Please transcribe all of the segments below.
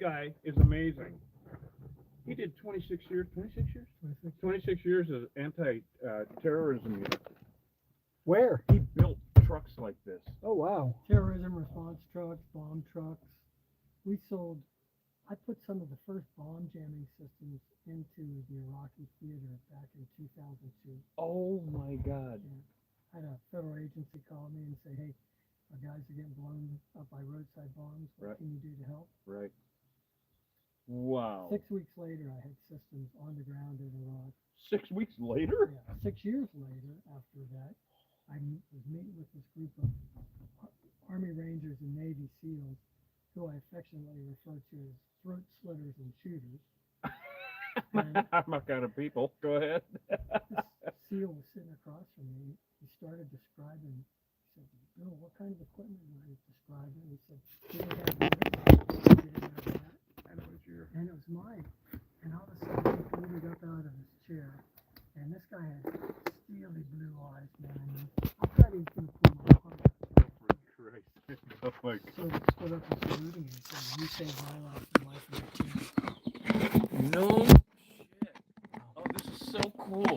guy is amazing. He did 26 years. 26 years? 26 years as anti-terrorism unit. Where? He built trucks like this. Oh, wow. Terrorism response trucks, bomb trucks. We sold, I put some of the first bomb jamming systems into the Iraqi theater back in 2002. Oh my God. Yeah. I had a federal agency call me and say, hey, our guys are getting blown up by roadside bombs. What Right. can you do to help? Right. Wow. 6 weeks later, I had systems on the ground in Iraq. 6 weeks later? Yeah. 6 years later, after that, I was meeting with this group of Army Rangers and Navy SEALs, who I affectionately refer to as throat slitters and shooters. I'm not kind of people. Go ahead. This SEAL was sitting across from me. He started describing. He said, Bill, what kind of equipment am I describing? He said, we didn't have this, we didn't have that. And it was mine. And all of a sudden, he folded up out of his chair. And this guy had steely blue eyes, man. I thought he was going to pull my heart out. For Christ. Oh my So he stood up and saluted me and said, you saved my life and life of your team. No shit. Oh, this is so cool.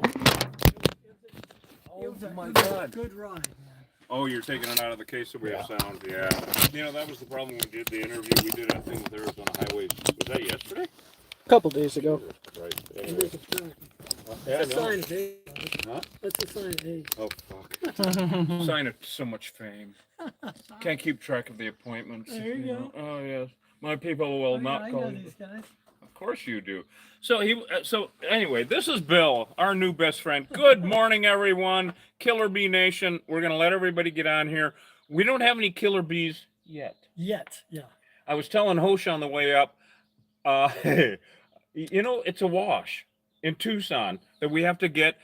It was a good ride, man. Oh, you're taking it out of the case so we have sound. Yeah. You know, that was the problem when we did the interview. We did a thing with Arizona Highways. Was that yesterday? A couple days ago. Right. And Anyway. there's a flag. Yeah, That's a no. sign of age. Huh? That's a sign of age. Oh, fuck. Sign of so much fame. Can't keep track of the appointments. There you go. Oh, yes. My people will not I call know me. these guys. Of course you do. So anyway, this is Bill, our new best friend. Good morning, everyone. Killer Bee Nation. We're gonna let everybody get on here. We don't have any killer bees yet. Yet, yeah. I was telling Hosh on the way up. You know, it's a wash in Tucson that we have to get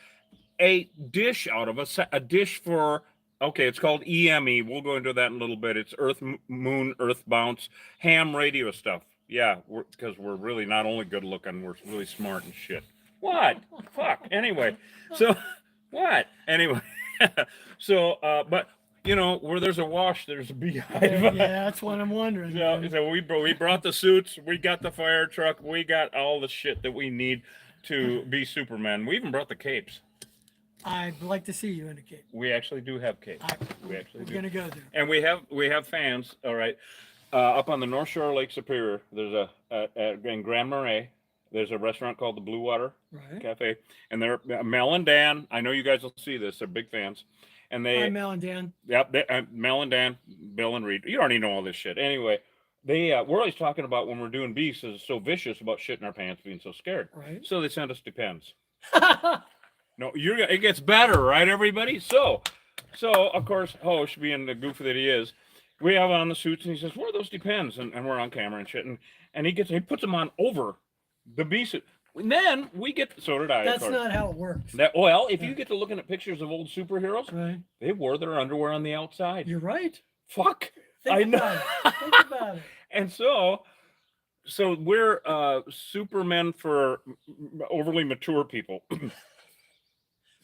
a dish out of a dish for. Okay, it's called EME. We'll go into that in a little bit. It's Earth, Moon, Earth Bounce, ham radio stuff. Yeah, because we're really not only good looking, we're really smart and shit. What? Fuck. Anyway, so what? Anyway, so but you know, where there's a wash, there's a beehive. Yeah, that's what I'm wondering. So we brought the suits, we got the fire truck, we got all the shit that we need to be Superman. We even brought the capes. I'd like to see you in a cape. We actually do have capes. We actually We're do. gonna go there. And we have fans. All right, up on the North Shore of Lake Superior. There's in Grand Marais. There's a restaurant called the Blue Water Cafe, and they're Mel and Dan. I know you guys will see this. They're big fans, and they. Hi, Mel and Dan. Yep, Mel and Dan, Bill and Reed. You already know all this shit. Anyway, we're always talking about when we're doing beasts is so vicious about shitting our pants, being so scared. Right. So they sent us Depends. No, it gets better, right, everybody? So of course, Hosh, being the goofy that he is, we have on the suits, and he says, "Where are those Depends?" And we're on camera and shit, and he puts them on over the bee suit. And then we get, so did I. That's not how it works. Well, if you get to looking at pictures of old superheroes, Right. they wore their underwear on the outside. You're right. Fuck. Think I know. about it. Think about it. And so we're Supermen for overly mature people.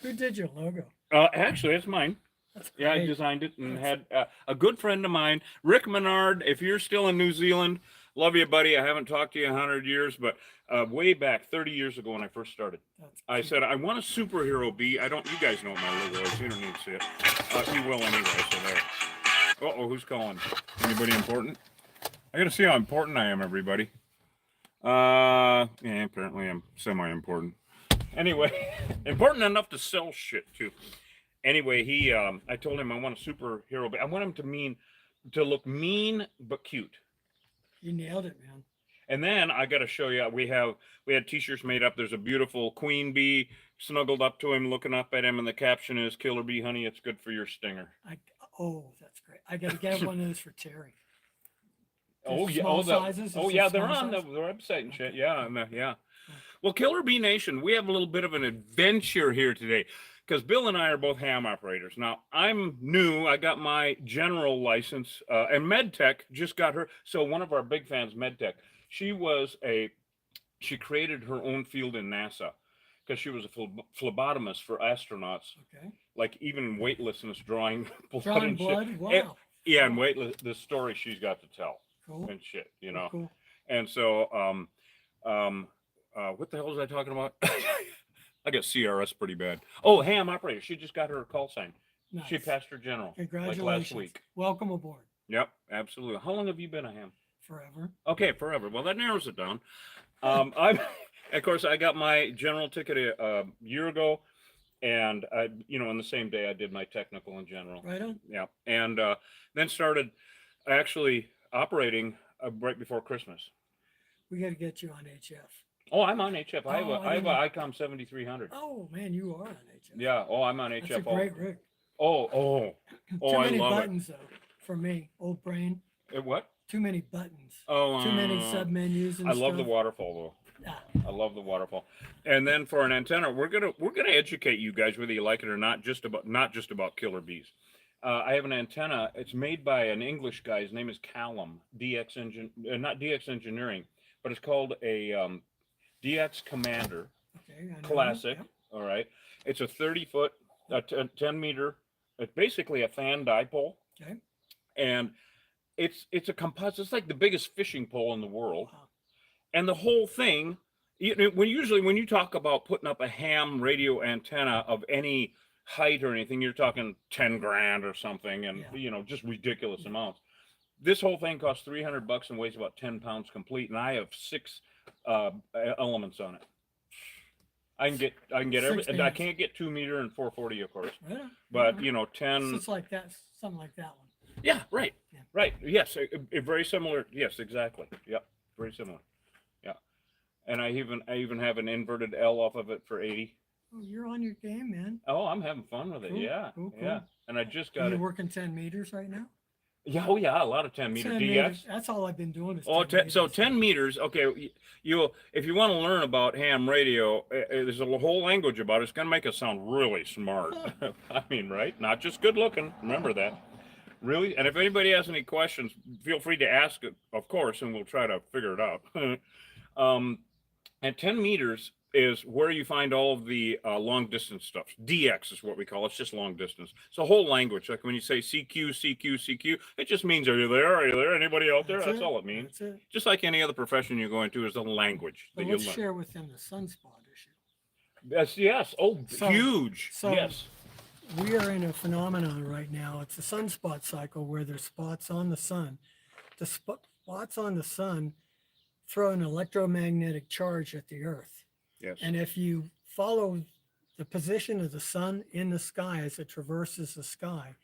Who did your logo? Actually, it's mine. That's Yeah, I great. designed it and had a good friend of mine, Rick Menard. If you're still in New Zealand, love you, buddy. I haven't talked to you in 100 years, but way back 30 years ago when I first started, I said, I want a superhero bee. You guys know what my logo is. You don't need to see it. You will anyway, so there. Uh-oh, who's calling? Anybody important? I got to see how important I am, everybody. Yeah, apparently I'm semi-important. Anyway, important enough to sell shit, too. Anyway, I told him I want a superhero, but I want him to look mean but cute. You nailed it, man. And then I got to show you, we had t-shirts made up. There's a beautiful queen bee snuggled up to him, looking up at him, and the caption is, "Killer bee, honey, it's good for your stinger." That's great. I got to get one of those for Terry. Oh yeah, Small sizes? oh Is yeah, it they're small on the size? website and shit. Yeah, yeah. Well, Killer Bee Nation, we have a little bit of an adventure here today because Bill and I are both ham operators. Now, I'm new. I got my general license, and MedTech just got her. So one of our big fans, MedTech, she created her own field in NASA because she was a phlebotomist for astronauts. Okay. Like even weightlessness, drawing blood. Drawing and blood? shit. Wow. Yeah, and weightless, the story she's got to tell. Cool. And shit, you know. Cool. And so, what the hell was I talking about? I got CRS pretty bad. Oh, ham operator. She just got her call sign. Nice. She passed her general like Congratulations. last week. Welcome aboard. Yep, absolutely. How long have you been a ham? Forever. Okay, forever. Well, that narrows it down. I'm, of course, I got my general ticket a year ago, and I, on the same day I did my technical in general. Right on. Yeah, and then started actually operating right before Christmas. We got to get you on HF. Oh, I'm on HF. I have I a ICOM 7300. Oh man, you are on HF. Yeah. Oh, I'm on HF. That's a great rig. Oh, Too many I love buttons though, for me, old brain. What? Too many buttons. Oh, Too many submenus and I stuff. love the waterfall though. Ah, I love the waterfall. And then for an antenna, we're gonna educate you guys whether you like it or not, not just about killer bees. I have an antenna. It's made by an English guy. His name is Callum. Not DX Engineering, but it's called a DX Commander okay, I know. Classic. Yep. All right. It's a 30-foot, 10 meter. It's basically a fan dipole, Okay. and it's a composite. It's like the biggest fishing pole in the world. Wow. And the whole thing, when you talk about putting up a ham radio antenna of any height or anything, you're talking 10 grand or something, and just ridiculous amounts. This whole thing costs $300 and weighs about 10 pounds complete, and I have 6 elements on it. I can get everything. I can't get 2 meter and 440, of course, Right. but 10. So it's like that, something like that one. Yeah, right, Yeah. right. Yes, very similar. Yes, exactly. Yep, very similar. Yeah, and I even have an inverted L off of it for 80. Oh, you're on your game, man. Oh, I'm having fun with it. Cool, Yeah, cool. yeah. And I just Are got you it. working 10 meters right now? Yeah, oh yeah, a lot of 10 meter 10 DX. meters, that's all I've been doing is 10 meters. So 10 meters. Okay, if you want to learn about ham radio, there's a whole language about it. It's gonna make us sound really smart. I mean, right? Not just good looking. Remember that. Really. And if anybody has any questions, feel free to ask it, of course, and we'll try to figure it out. And 10 meters is where you find all of the long distance stuff. DX is what we call it. It's just long distance. It's a whole language. Like when you say CQ, CQ, CQ, it just means, are you there? Are you there? Anybody out there? That's all it means. That's it. Just like any other profession you're going to, is a language But that you let's learn. share with them the sunspot issue. Yes. Oh, huge. So yes. We are in a phenomenon right now. It's a sunspot cycle where there's spots on the sun. The spots on the sun throw an electromagnetic charge at the earth. Yes. And if you follow the position of the sun in the sky as it traverses the sky,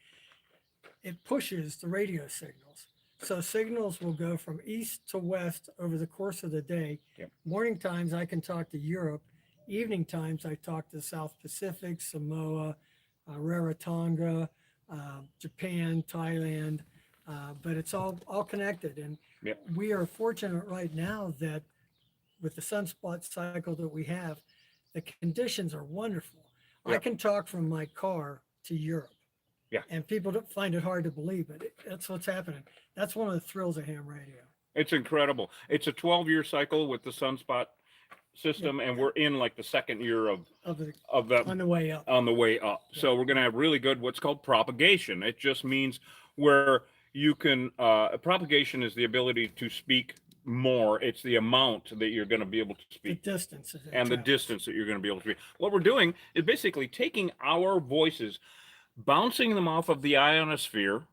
it pushes the radio signals. So signals will go from east to west over the course of the day. Yep. Morning times, I can talk to Europe. Evening times, I talk to South Pacific, Samoa, Rarotonga, Japan, Thailand, but it's all connected. And Yep. we are fortunate right now that with the sunspot cycle that we have, the conditions are wonderful. I Yep. can talk from my car to Europe. Yeah. And people don't find it hard to believe, but that's what's happening. That's one of the thrills of ham radio. It's incredible. It's a 12-year cycle with the sunspot system, and we're in like the second year of that On the way up. on the way up. So we're going to have really good what's called propagation. It just means where you can propagation is the ability to speak more. It's the amount that you're going to be able to The speak distance. That it and the travels. distance that you're going to be able to speak. What we're doing is basically taking our voices, bouncing them off of the ionosphere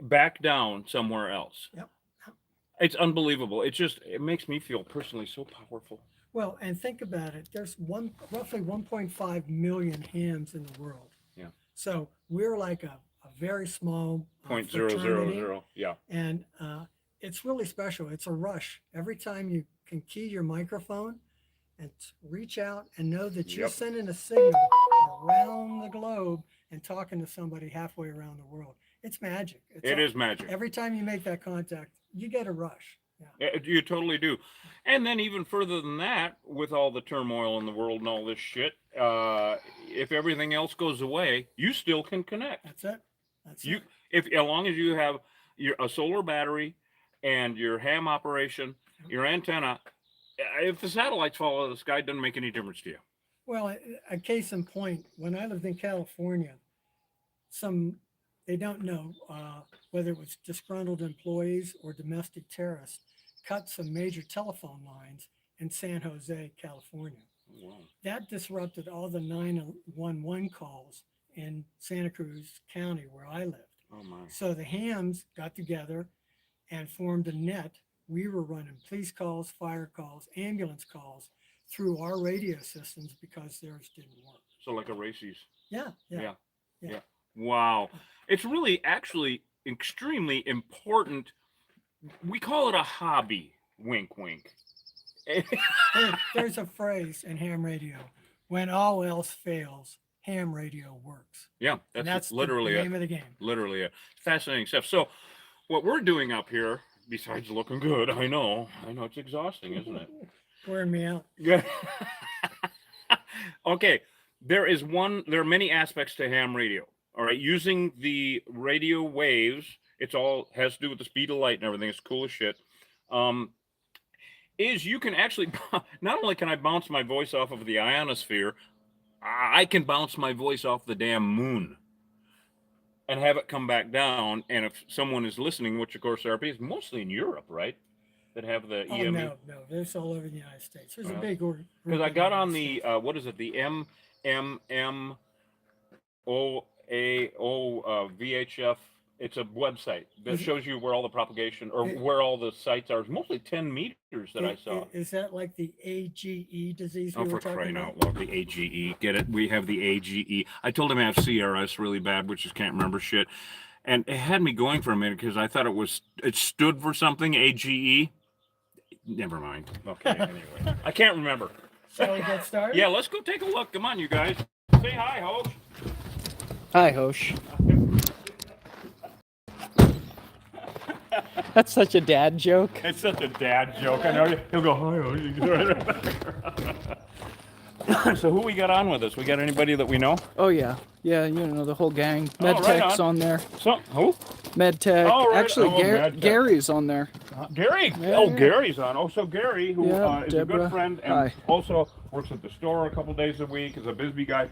back down somewhere else. Yep. It's unbelievable. It makes me feel personally so powerful. Well, and think about it. There's roughly 1.5 million hams in the world. Yeah. So we're like a very small .000. fraternity, Yeah. and it's really special. It's a rush every time you can key your microphone and reach out and know that you're Yep. sending a signal around the globe and talking to somebody halfway around the world. It's magic. It is magic. Every time you make that contact, you get a rush. Yeah. You totally do. And then even further than that, with all the turmoil in the world and all this shit, if everything else goes away, you still can connect. That's it. That's You, it. as long as you have a solar battery and your ham operation, your antenna, if the satellites fall out of the sky, it doesn't make any difference to you. Well, a case in point, when I lived in California, they don't know whether it was disgruntled employees or domestic terrorists cut some major telephone lines in San Jose, California. Wow. That disrupted all the 911 calls in Santa Cruz County where I lived. Oh my. So the hams got together and formed a net. We were running police calls, fire calls, ambulance calls through our radio systems because theirs didn't work. So like a races. Yeah, yeah. Yeah. Wow. It's really actually extremely important. We call it a hobby. Wink, wink. There's a phrase in ham radio: when all else fails, ham radio works. Yeah, And that's that's literally the it. name of the game. Literally it. Fascinating stuff. So what we're doing up here, besides looking good, I know it's exhausting, isn't it? Wearing me out. Yeah. Okay. There are many aspects to ham radio. All right. Using the radio waves, it's all has to do with the speed of light and everything. It's cool as shit. Is you can actually, not only can I bounce my voice off of the ionosphere, I can bounce my voice off the damn moon and have it come back down. And if someone is listening, which of course there is mostly in Europe, right? That have the Oh, EMU. no. There's all over the United States. There's a big order. Because I got on the, what is it? The VHF. It's a website that shows you where all the propagation or where all the sites are. It's mostly 10 meters that I saw. Is that like the AGE disease we Oh, were for talking crying about? out loud, the AGE. Get it? We have the AGE. I told him I have CRS really bad, which is can't remember shit. And it had me going for a minute because I thought it stood for something, AGE. Never mind. Okay, anyway. I can't remember. Shall we get started? Yeah, let's go take a look. Come on, you guys. Say hi, Hope. Hi, Hosh. That's such a dad joke. It's such a dad joke. I know. He'll go, hi, Hope. So who we got on with us? We got anybody that we know? Oh yeah, you know the whole gang. Oh, right MedTech's on. on there. So who? MedTech. Oh, right. Actually, Oh, MedTech. Gary's on there. Gary. Yeah, Oh, yeah. Gary's on. Oh, so Gary, who Yeah, is a Deborah. good friend and Hi. also works at the store a couple days a week, is a Bisbee guy.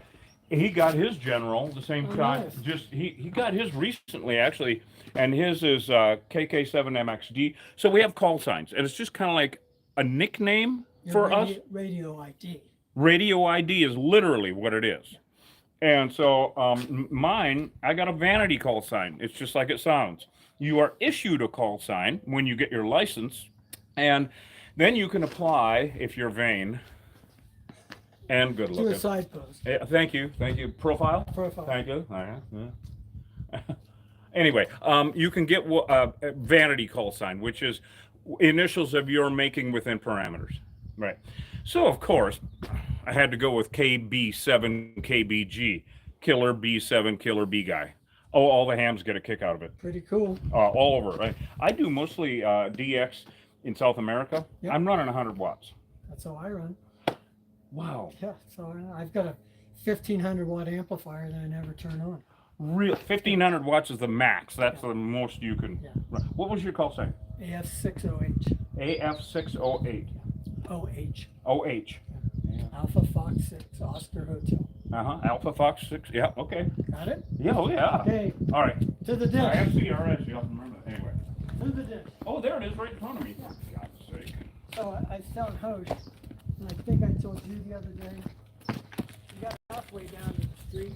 He got his General the same time. nice. Just he got his recently actually, and his is KK7MXD. So we have call signs, and it's just kind of like a nickname for us. Radio ID. Radio ID is literally what it is. And so mine, I got a vanity call sign. It's just like it sounds. You are issued a call sign when you get your license, and then you can apply if you're vain and good Do a looking. side post. Yeah, thank you. Profile? Profile. Thank you. Yeah. Anyway, you can get a vanity call sign, which is initials of your making within parameters. Right. So, of course, I had to go with KB7KBG, Killer B7, Killer B guy. Oh, all the hams get a kick out of it. Pretty cool. All over. I do mostly DX in South America. Yep. I'm running 100 watts. That's how I run. Wow. Yeah, so I've got a 1500 watt amplifier that I never turn on. Real 1500 watts is the max. That's the most you can. Yeah. Run. What was your call sign? AF60H. AF608. OH. OH. Alpha Fox 6, Oscar Hotel. Alpha Fox 6. Yeah, okay. Got it? Yeah, oh yeah. Okay, All right. to the I dish. have CRS. You have to remember that. Anyway. To the dish. Oh, there it is right in front of me. For God's sake. So I was telling Hosh, and I think I told you the other day, we got halfway down to the street,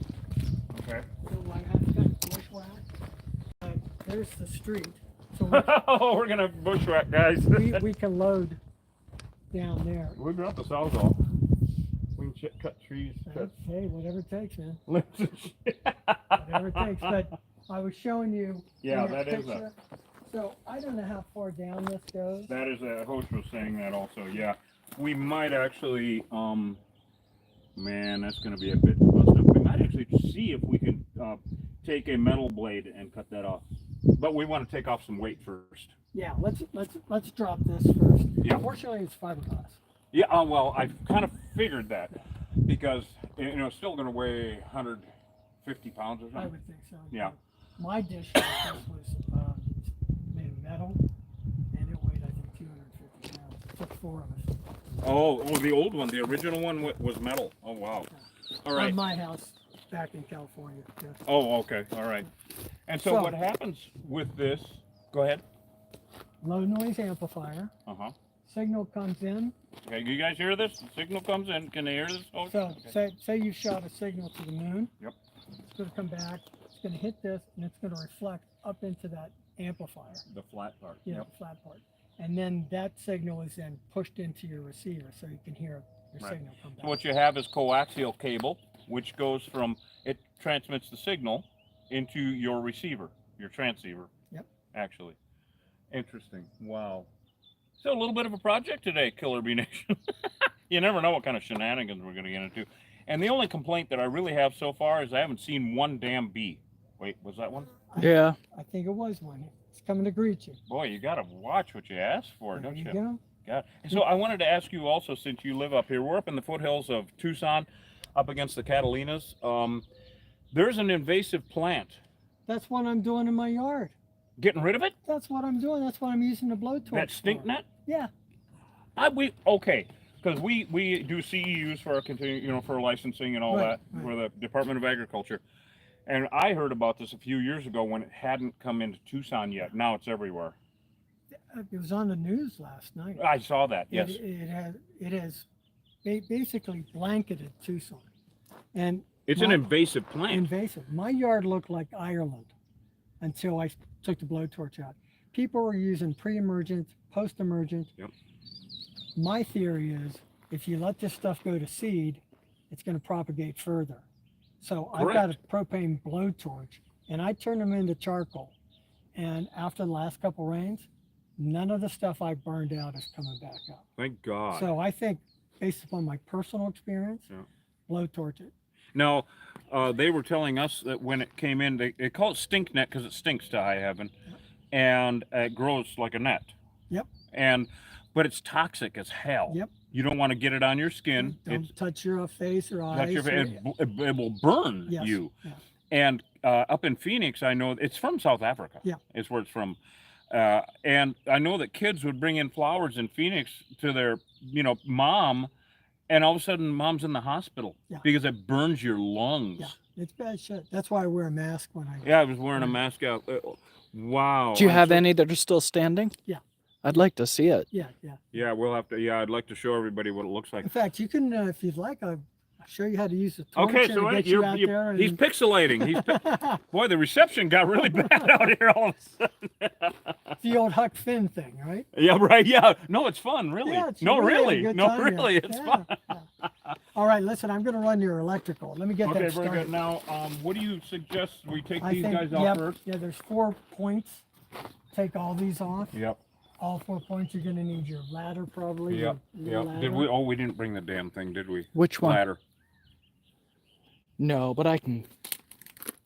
Okay. so I have got bushwhacked. There's the street. So Oh, we're gonna bushwhack, guys. we can load down there. We brought the sawzall. We can cut trees. Cut. Hey, whatever it takes, man. limbs and shit. Whatever it takes. But I was showing you. Yeah, in that is picture. So I don't know how far down this goes. That is a host was saying that also. Yeah, we might actually. Man, that's gonna be a bit busted up. We might actually see if we can take a metal blade and cut that off. But we want to take off some weight first. Yeah, let's drop this first. Yeah. Unfortunately, it's fiberglass. Yeah, well, I kind of figured that because it's still going to weigh 150 pounds or I something. would think so. Yeah. My dish like this was made of metal, and it weighed I think 250 pounds. It took 4 of us. Oh, the old one, the original one was metal. Oh wow. All right. On my house back in California. Yeah. Oh, okay. All right. And so what happens with this? Go ahead. low noise amplifier. Uh-huh. Signal comes in. Okay, you guys hear this? The signal comes in. Can they hear this? Oh, So okay. say you shot a signal to the moon. Yep. It's going to come back. It's going to hit this, and it's going to reflect up into that amplifier. The flat part. Yeah, Yep. the flat part. And then that signal is then pushed into your receiver, so you can hear your Right. signal come back. So what you have is coaxial cable, which goes from, it transmits the signal into your receiver, your transceiver. Yep. Actually. Interesting. Wow. So a little bit of a project today, Killer Bee Nation. You never know what kind of shenanigans we're going to get into. And the only complaint that I really have so far is I haven't seen one damn bee. Wait, was that one? Yeah. I think it was one. It's coming to greet you. Boy, you got to watch what you ask for, There don't you you? go. God. And so I wanted to ask you also, since you live up here, we're up in the foothills of Tucson, up against the Catalinas. There's an invasive plant. That's what I'm doing in my yard. Getting rid of it? That's what I'm doing. That's what I'm using the blowtorch That stink for. net? Yeah. Okay, because we do CEUs for our for licensing and all Right, that for the Department of Agriculture. And I heard about this a few years ago when it hadn't come into Tucson yet. Now it's everywhere. It was on the news last night. I saw that. Yes. It has basically blanketed Tucson. And It's an invasive plant. invasive. My yard looked like Ireland until I took the blowtorch out. People were using pre-emergent, post-emergent. Yep. My theory is if you let this stuff go to seed, it's going to propagate further. So I've got a propane blowtorch, and I turn them into charcoal. And after the last couple rains, none of the stuff I burned out is coming back up. Thank God. So I think, based upon my personal experience, Yeah. blowtorch it. No, they were telling us that when it came in, they call it stink net because it stinks to high heaven, and it grows like a net. Yep. But it's toxic as hell. Yep. You don't want to get it on your skin. Don't touch your face or eyes. It will burn Yes, you. yeah. And up in Phoenix, I know it's from South Africa. Yeah. Is where it's from. And I know that kids would bring in flowers in Phoenix to their, mom, and all of a sudden mom's in the hospital because it burns your lungs. Yeah, it's bad shit. That's why I wear a mask when I. Yeah, I was wearing a mask out. Wow. Do you have any that are still standing? Yeah. I'd like to see it. Yeah. Yeah, we'll have to. Yeah, I'd like to show everybody what it looks like. In fact, you can, if you'd like, I'll show you how to use the torch. Okay, and so get you out there. he's pixelating. Boy, the reception got really bad out here all of a sudden. The old Huck Finn thing, right? Yeah, right. Yeah. No, it's fun, really. Yeah, it's no, really a really. good No, time, really. yeah. It's Yeah, fun. yeah. All right, listen, I'm going to run your electrical. Let me get Okay, that very started. good. Now, what do you suggest we take I these think, guys out yep, first? yeah, there's 4 points. Take all these off. Yep. All 4 points. You're going to need your ladder, probably. Yep. your Yep. ladder. Did we? Oh, we didn't bring the damn thing, did we? Which one? Ladder. No, but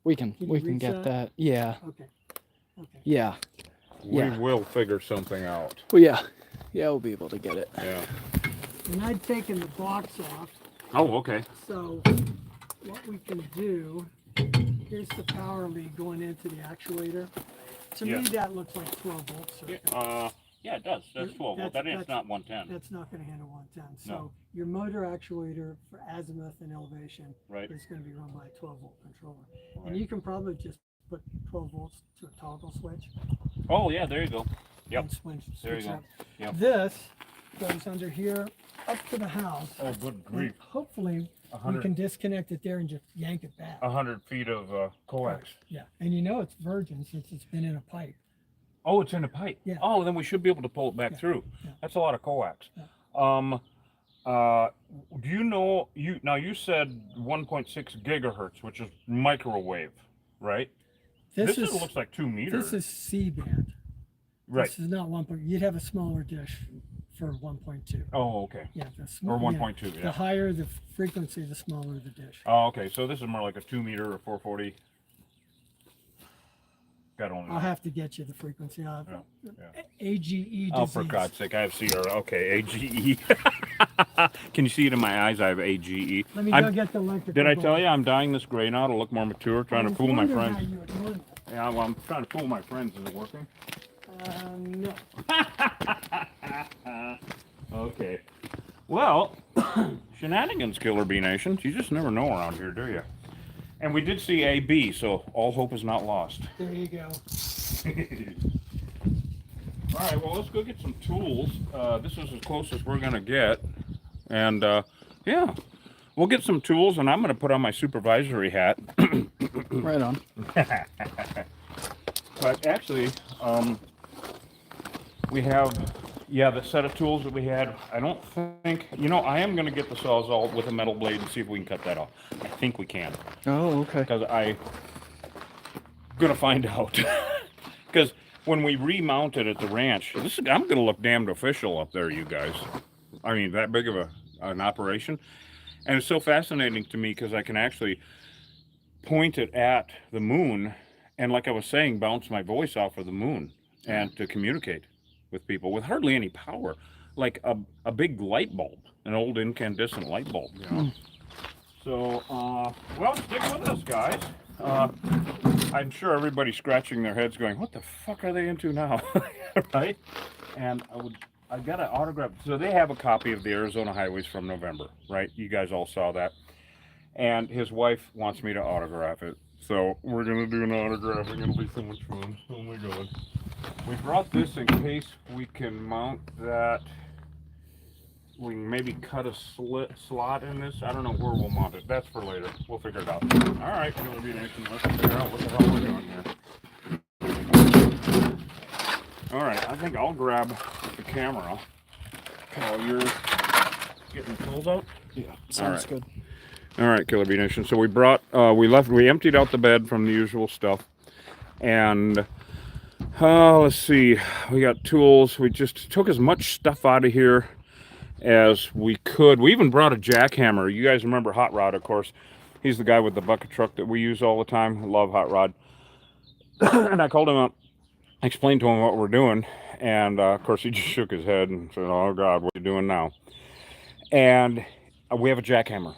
we can you get reach that. that? Yeah. Okay. Yeah. We Yeah. will figure something out. Well, yeah. Yeah, we'll be able to get it. Yeah. And I'd taken the box off. Oh, okay. So what we can do, here's the power lead going into the actuator. To Yeah. me, that looks like 12 volts. Yeah, it does. That's 12 volt. That is That's- not 110. That's not going to handle 110. So No. your motor actuator for azimuth and elevation Right. is going to be run by a 12 volt controller. Right. And you can probably just put 12 volts to a toggle switch. Oh, yeah. There you go. Yep. And switch There you go. up. Yep. This goes under here up to the house. Oh, good And grief. hopefully we 100, can disconnect it there and just yank it back. 100 feet of coax. Yeah, and you know it's virgin since it's been in a pipe. Oh, it's in a pipe. Yeah. Oh, then we should be able to pull it back Yeah. through. Yeah. That's a lot of coax. Yeah. Do you know you said 1.6 gigahertz, which is microwave, right? This looks like 2 meters. This is C band. right. This is not 1. You'd have a smaller dish for 1.2. Oh, okay. Yeah, the Or small, 1.2, The yeah. higher the frequency, the smaller the dish. Oh, okay. So this is more like a 2 meter or 440. God only I'll knows. have to get you the frequency. Yeah. AGE Oh, disease. for God's sake, I have CR. Okay, AGE. Can you see it in my eyes? I have AGE. Let me I'm- go get the electrical. Did I board. tell you I'm dyeing this gray now to look more mature, trying I to was fool my wondering friends? how you were doing Yeah, well, I'm trying to fool my friends. Is it working? that. No. Okay. Well, shenanigans, Killer Bee Nation. You just never know around here, do you? And we did see AB, so all hope is not lost. There you go. All right, well, let's go get some tools. This is as close as we're gonna get, and yeah, we'll get some tools, and I'm gonna put on my supervisory hat. Right on. But actually, we have, yeah, the set of tools that we had. I don't think, I am gonna get the Sawzall with a metal blade and see if we can cut that off. I think we can, Oh, okay. because I'm gonna find out. Because when we remount it at the ranch, I'm gonna look damned official up there, you guys. I mean, that big of an operation, and it's so fascinating to me because I can actually point it at the moon, and like I was saying, bounce my voice off of the moon and to communicate with people with hardly any power, like a big light bulb, an old incandescent light bulb. So, well, stick with us, guys. I'm sure everybody's scratching their heads going, what the fuck are they into now? Right? And I got an autograph. So they have a copy of the Arizona Highways from November, right? You guys all saw that. And his wife wants me to autograph it. So we're going to do an autographing. It'll be so much fun. Oh my God. We brought this in case we can mount that. We can maybe cut a slot in this. I don't know where we'll mount it. That's for later. We'll figure it out. All right, it'll be nice and let's figure out what the hell we're doing here. All right, I think I'll grab the camera while you're getting tools out. Yeah, sounds good. All right, Killer Bee Nation. So we brought, we emptied out the bed from the usual stuff, and let's see, we got tools. We just took as much stuff out of here as we could. We even brought a jackhammer. You guys remember Hot Rod, of course. He's the guy with the bucket truck that we use all the time. I love Hot Rod. And I called him up, explained to him what we're doing, and of course he just shook his head and said, oh God, what are you doing now? And we have a jackhammer.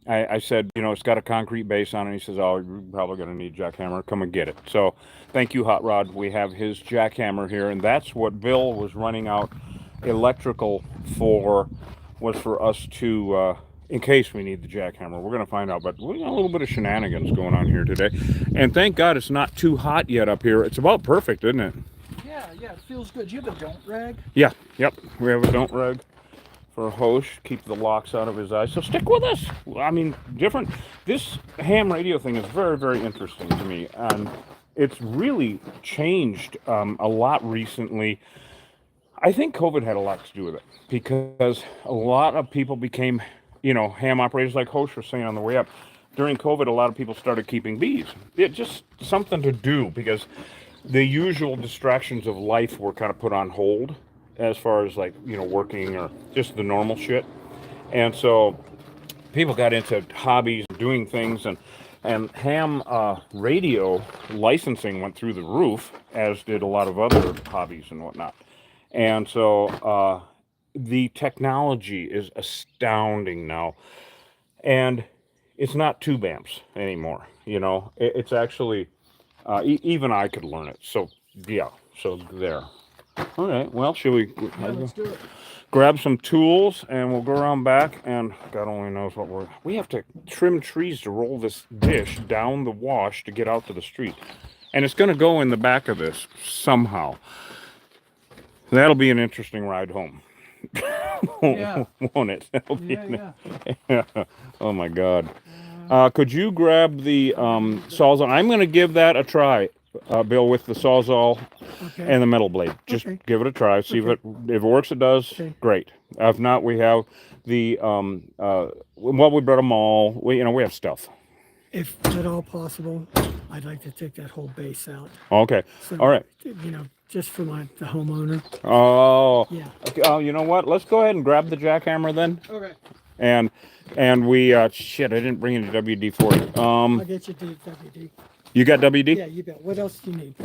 I said, it's got a concrete base on it. He says, oh, you're probably going to need a jackhammer. Come and get it. So thank you, Hot Rod. We have his jackhammer here, and that's what Bill was running out electrical for, was for us to, in case we need the jackhammer. We're going to find out, but we got a little bit of shenanigans going on here today. And thank God it's not too hot yet up here. It's about perfect, isn't it? Yeah, it feels good. You have a don't rag? Yeah, yep. We have a don't rag for Hosh, keep the locks out of his eyes. So stick with us. I mean, this ham radio thing is very, very interesting to me. And it's really changed a lot recently. I think COVID had a lot to do with it, because a lot of people became, ham operators, like Hosh was saying on the way up. During COVID, a lot of people started keeping bees. It's just something to do, because the usual distractions of life were kind of put on hold, as far as working or just the normal shit. And so people got into hobbies, doing things, and ham radio licensing went through the roof, as did a lot of other hobbies and whatnot. And so the technology is astounding now, and it's not tube amps anymore. It's actually even I could learn it. So yeah, so there. All right, well, should we Let's do it. grab some tools, and we'll go around back, and God only knows what we have to trim trees to roll this dish down the wash to get out to the street. And it's going to go in the back of this somehow. That'll be an interesting ride home. Yeah. Won't it? That'll be Yeah. Oh my God. Could you grab the Sawzall? I'm going to give that a try. Bill, with the Sawzall and the metal blade. Just give it a try. See if it works. It does. Great. If not, we have the we brought them all. We have stuff. If at all possible, I'd like to take that whole base out. Okay. So, All right. Just for the homeowner. Oh. Yeah. Okay. Oh, you know what? Let's go ahead and grab the jackhammer then. Okay. And we shit. I didn't bring any WD-40. I'll get you WD. You got WD? Yeah, you bet. What else do you need?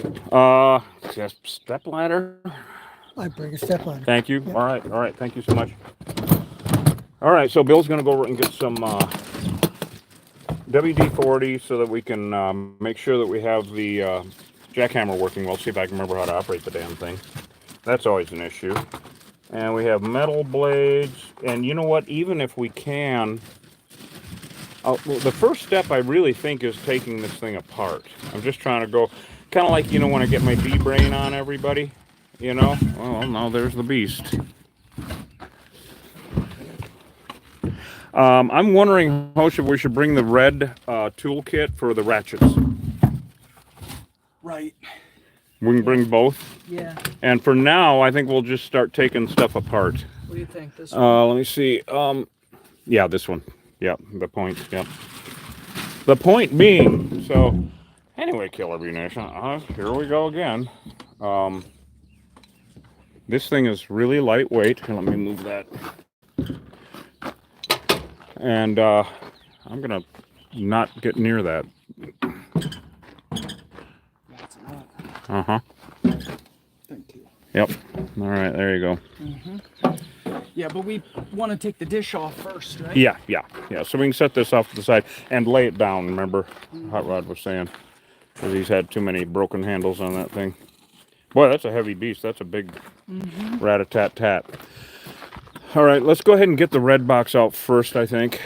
Just step ladder. I bring a step ladder. Thank you. Yep. All right. Thank you so much. All right, so Bill's gonna go over and get some WD-40 so that we can make sure that we have the jackhammer working well. See if I can remember how to operate the damn thing. That's always an issue. And we have metal blades. And you know what? Even if we can, well, the first step I really think is taking this thing apart. I'm just trying to go, kind of like, when I get my bee brain on everybody, you know, well, now there's the beast. I'm wondering, Hosh, if we should bring the red toolkit for the ratchets. Right. We can bring both. Yeah. And for now, I think we'll just start taking stuff apart. What do you think? This one? Let me see. Yeah, this one. Yeah, the point. Yep. The point being, so anyway, Killer Bee Nation, here we go again. This thing is really lightweight. Here, let me move that. And I'm gonna not get near that. Uh-huh. Thank you. Yep. All right, there you go. Yeah, but we want to take the dish off first, right? Yeah. So we can set this off to the side and lay it down, remember? Hot Rod was saying. Because he's had too many broken handles on that thing. Boy, that's a heavy beast. That's a big rat-a-tat-tat. All right, let's go ahead and get the red box out first, I think.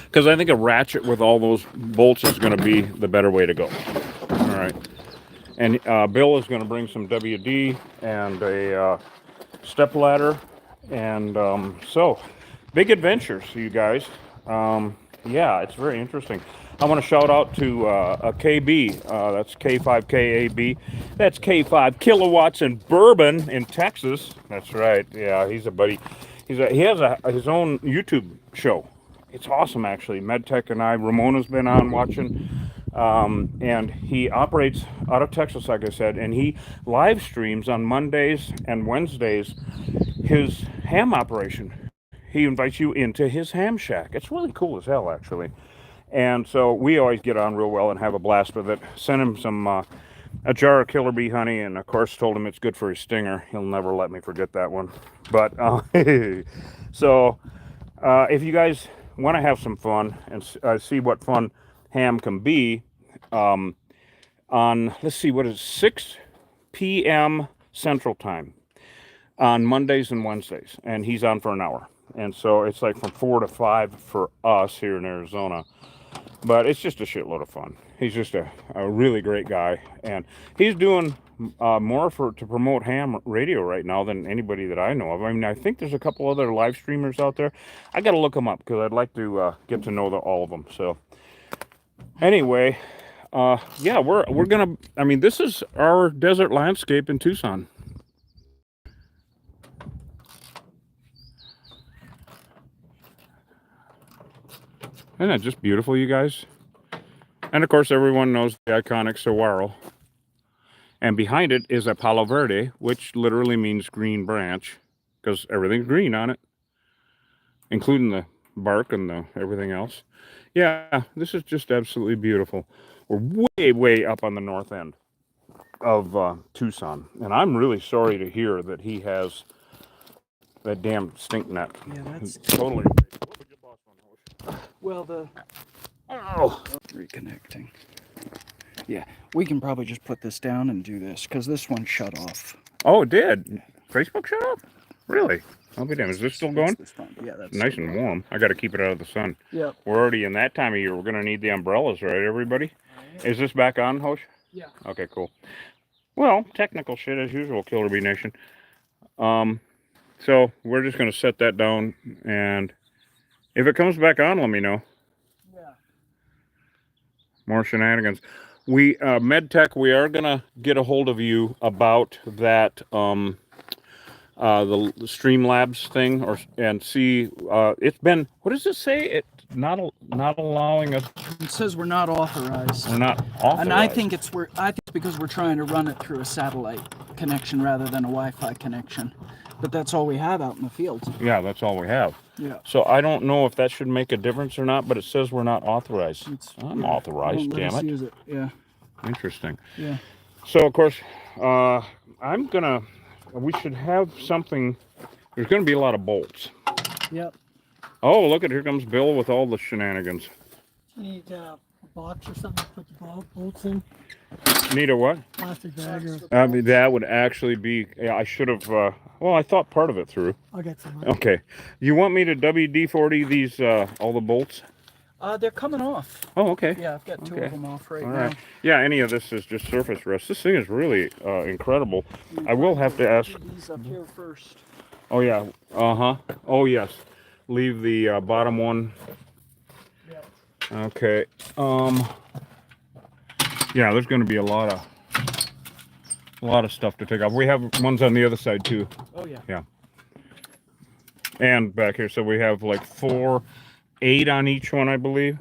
Because I think a ratchet with all those bolts is going to be the better way to go. All right. And Bill is going to bring some WD and a step ladder. And so, big adventures, you guys. Yeah, it's very interesting. I want to shout out to a KB. That's K5KAB. That's K5 kilowatts in Bourbon in Texas. That's right. Yeah, he's a buddy. He has his own YouTube show. It's awesome, actually. MedTech and I, Ramona's been on watching. And he operates out of Texas, like I said, and he live streams on Mondays and Wednesdays his ham operation. He invites you into his ham shack. It's really cool as hell, actually. And so we always get on real well and have a blast with it. Sent him some a jar of killer bee honey, and of course told him it's good for his stinger. He'll never let me forget that one. But so if you guys want to have some fun and see what fun ham can be, on, let's see, what is it, 6 p.m. Central Time on Mondays and Wednesdays, and he's on for an hour. And so it's like from 4 to 5 for us here in Arizona. But it's just a shitload of fun. He's just a really great guy. And he's doing more to promote ham radio right now than anybody that I know of. I mean, I think there's a couple other live streamers out there. I got to look them up because I'd like to get to know all of them. So anyway, yeah, we're going to, I mean, this is our desert landscape in Tucson. Isn't that just beautiful, you guys? And of course, everyone knows the iconic saguaro. And behind it is a palo verde, which literally means green branch, because everything's green on it, including the bark and everything else. Yeah, this is just absolutely beautiful. We're way up on the north end of Tucson. And I'm really sorry to hear that he has that damn stink net. Yeah, that's Totally. well the Oh. reconnecting. Yeah, we can probably just put this down and do this because this one shut off. Oh, it did. Facebook shut off? Really? I'll be damned. Is this still going? Yeah, that's Nice and warm. I got to keep it out of the sun. Yeah. We're already in that time of year. We're going to need the umbrellas, right, everybody? Is this back on, Hosh? Yeah. Okay, cool. Well, technical shit as usual, Killer Bee Nation. So we're just going to set that down, and if it comes back on, let me know. Yeah. More shenanigans. We, MedTech, we are going to get a hold of you about that, the Streamlabs thing, and see, it's been, what does it say? It's not allowing us. It says we're not authorized. We're not authorized. And I think it's because we're trying to run it through a satellite connection rather than a Wi-Fi connection. But that's all we have out in the fields. Yeah, that's all we have. Yeah. So I don't know if that should make a difference or not, but it says we're not authorized. I'm authorized, damn it. Use it. Yeah. Interesting. Yeah. So of course, we should have something. There's gonna be a lot of bolts. Yep. Oh, look at, here comes Bill with all the shenanigans. You need a box or something to put the bolts in. Need a what? Plastic bag or. I mean, that would actually be, yeah, I should have, well, I thought part of it through. I'll get some. Okay. You want me to WD-40 these, all the bolts? They're coming off. Oh, okay. Yeah, I've got two Okay. of them off right All now. right. Yeah, any of this is just surface rust. This thing is really incredible. I will have to ask. These up here first. Oh yeah. Uh-huh. Oh yes. Leave the bottom one. Yep. Okay. Yeah, there's going to be a lot of stuff to take off. We have ones on the other side too. Oh yeah. Yeah. And back here, so we have like 8 on each one, I believe.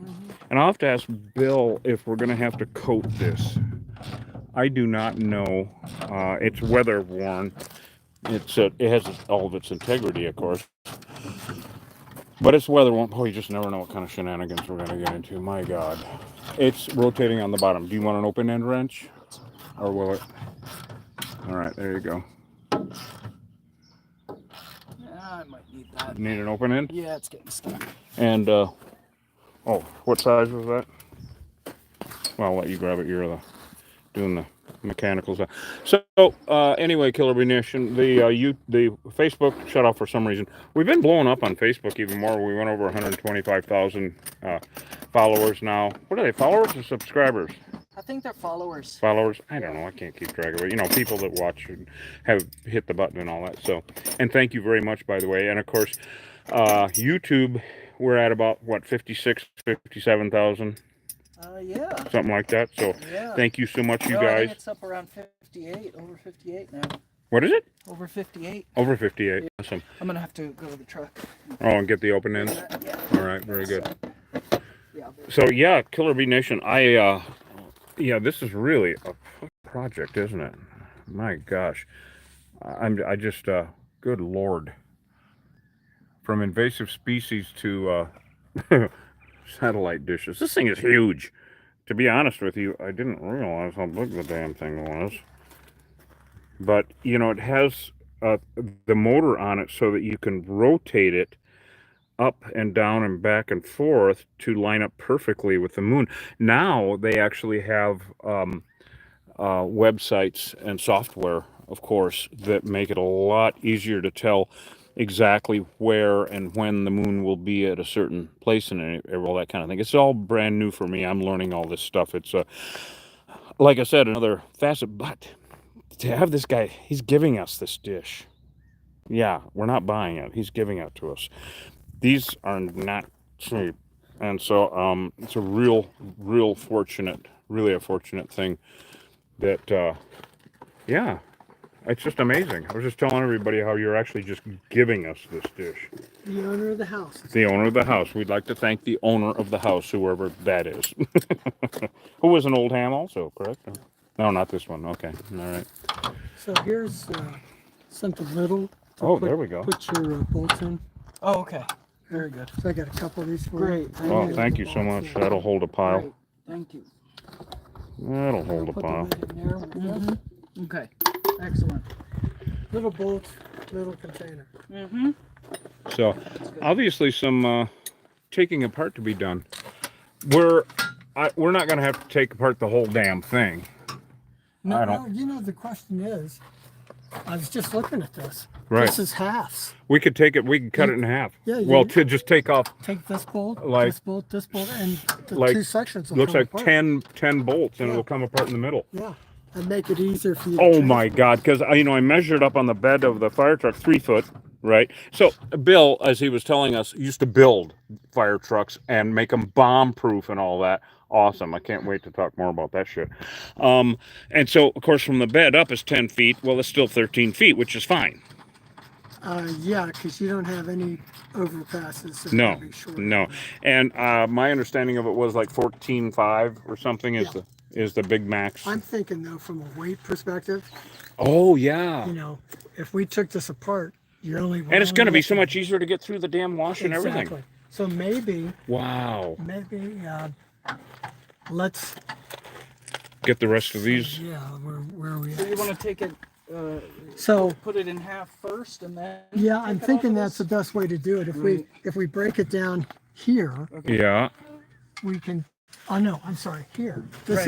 And I'll have to ask Bill if we're going to have to coat this. I do not know. It's weather worn. It has all of its integrity, of course. But it's weather worn. Oh, you just never know what kind of shenanigans we're going to get into. My God. It's rotating on the bottom. Do you want an open end wrench? Or will it? All right, there you go. Yeah, I might need that. Need an open end? Yeah, it's getting stuck. And, oh, what size was that? Well, I'll let you grab it. You're doing the mechanical stuff. So, anyway, Killer Bee Nation, the Facebook shut off for some reason. We've been blowing up on Facebook even more. We went over 125,000 followers now. What are they, followers or subscribers? I think they're followers. Followers? I don't know. I can't keep track of it. You know, people that watch and have hit the button and all that. So, and thank you very much, by the way. And of course, YouTube, we're at about, what, 56, 57,000? Yeah. Something like that. So, Yeah. thank you so much, you I guys. think it's up around 58, over 58 now. What is it? Over 58. Over 58. Yeah. Awesome. I'm gonna have to go to the truck. Oh, and get the open ends? Yeah. All right, very good. Yeah. So, yeah, Killer Bee Nation, yeah, this is really a project, isn't it? My gosh. I just, good Lord. From invasive species to satellite dishes. This thing is huge. To be honest with you, I didn't realize how big the damn thing was. But, you know, it has the motor on it so that you can rotate it up and down and back and forth to line up perfectly with the moon. Now they actually have websites and software, of course, that make it a lot easier to tell exactly where and when the moon will be at a certain place and all that kind of thing. It's all brand new for me. I'm learning all this stuff. It's like I said, another facet, but to have this guy, he's giving us this dish. Yeah, we're not buying it. He's giving it to us. These are not cheap. And so it's a real fortunate, really a fortunate thing that, yeah, it's just amazing. I was just telling everybody how you're actually just giving us this dish. The owner of the house. The owner of the house. We'd like to thank the owner of the house, whoever that is. Who was an old ham also, correct? No, not this one. Okay, all right. So here's something little. Oh, there we go. Put your bolts in. Oh, okay. Very good. So I got a couple of these for Great. you. Well, thank you so much. That'll hold a pile. Great. Thank you. That'll hold a Put the pile. lid in there. Mm-hmm. Okay. Excellent. Little bolts, little container. Mm-hmm. So, obviously some taking apart to be done. We're not going to have to take apart the whole damn thing. No, I don't- no, you know, the question is, I was just looking at this. Right. This is halves. We could take it. We could cut it in half. Yeah, Well, you- to just take off. Take this bolt, Like- this bolt, and the like, two sections will Looks come like apart. 10 bolts, and Yeah. it'll come apart in the middle. Yeah, and make it easier for you to Oh change. my God! Because you know, I measured up on the bed of the fire truck 3 foot, right? So Bill, as he was telling us, used to build fire trucks and make them bomb proof and all that. Awesome! I can't wait to talk more about that shit. And so, of course, from the bed up is 10 feet. Well, it's still 13 feet, which is fine. Yeah, because you don't have any overpasses. So No, it'll be short. no. And my understanding of it was like 14.5 or something is the big max. I'm thinking though, from a weight perspective, Oh yeah. you know, if we took this apart, you're only And it's going to be so much easier to get through the damn wash and everything. Exactly. So maybe, Wow. let's. Get the rest of these. Yeah, where are we So you at? want to take it, So put it in half first, and then? yeah, I'm take it thinking off of that's the this? best way to do it. Right. If we break it down here, Okay. Yeah. we can. Oh no, I'm sorry. Here, this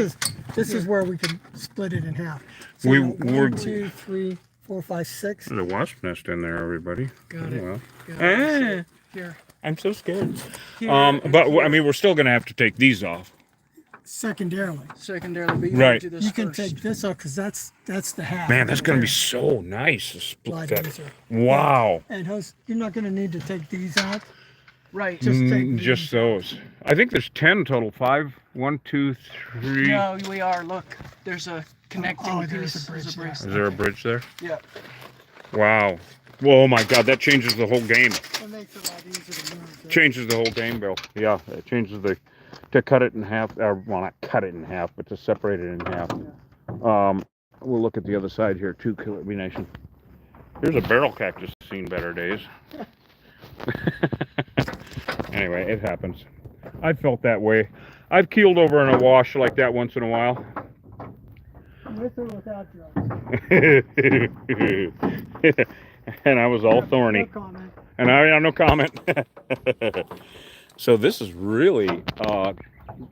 Right. is where we can split it in half. So We- you got we're- 1, 2, 3, 4, 5, 6. There's a wasp nest in there, everybody. Got Oh, it. well. Got it. So here. I'm so scared. Here But I mean, we're still gonna have to take these off. Secondarily, secondarily, but you Right. right. Do this you can first. take this off because that's the half. Man, right that's gonna be there. so nice to A split lot that. easier. Wow. And you're not going to need to take these out. Right. Just take Just these those. I think there's 10 total. 5, 1, 2, 3. No, we are. Look, there's a connecting Oh, piece. there's a bridge There's a there. brace. Is there a bridge there? Yeah. Wow. Whoa, oh my God, that changes the whole game. It makes it a lot easier to move. Changes the whole game, Bill. Yeah, it changes to cut it in half. Well, not cut it in half, but to separate it in half. We'll look at the other side here too, Killer Bee Nation. Here's a barrel cactus seen better days. Anyway, it happens. I've felt that way. I've keeled over in a wash like that once in a while. With or without drugs. And I was all thorny. No comment. And I have no comment. So this is really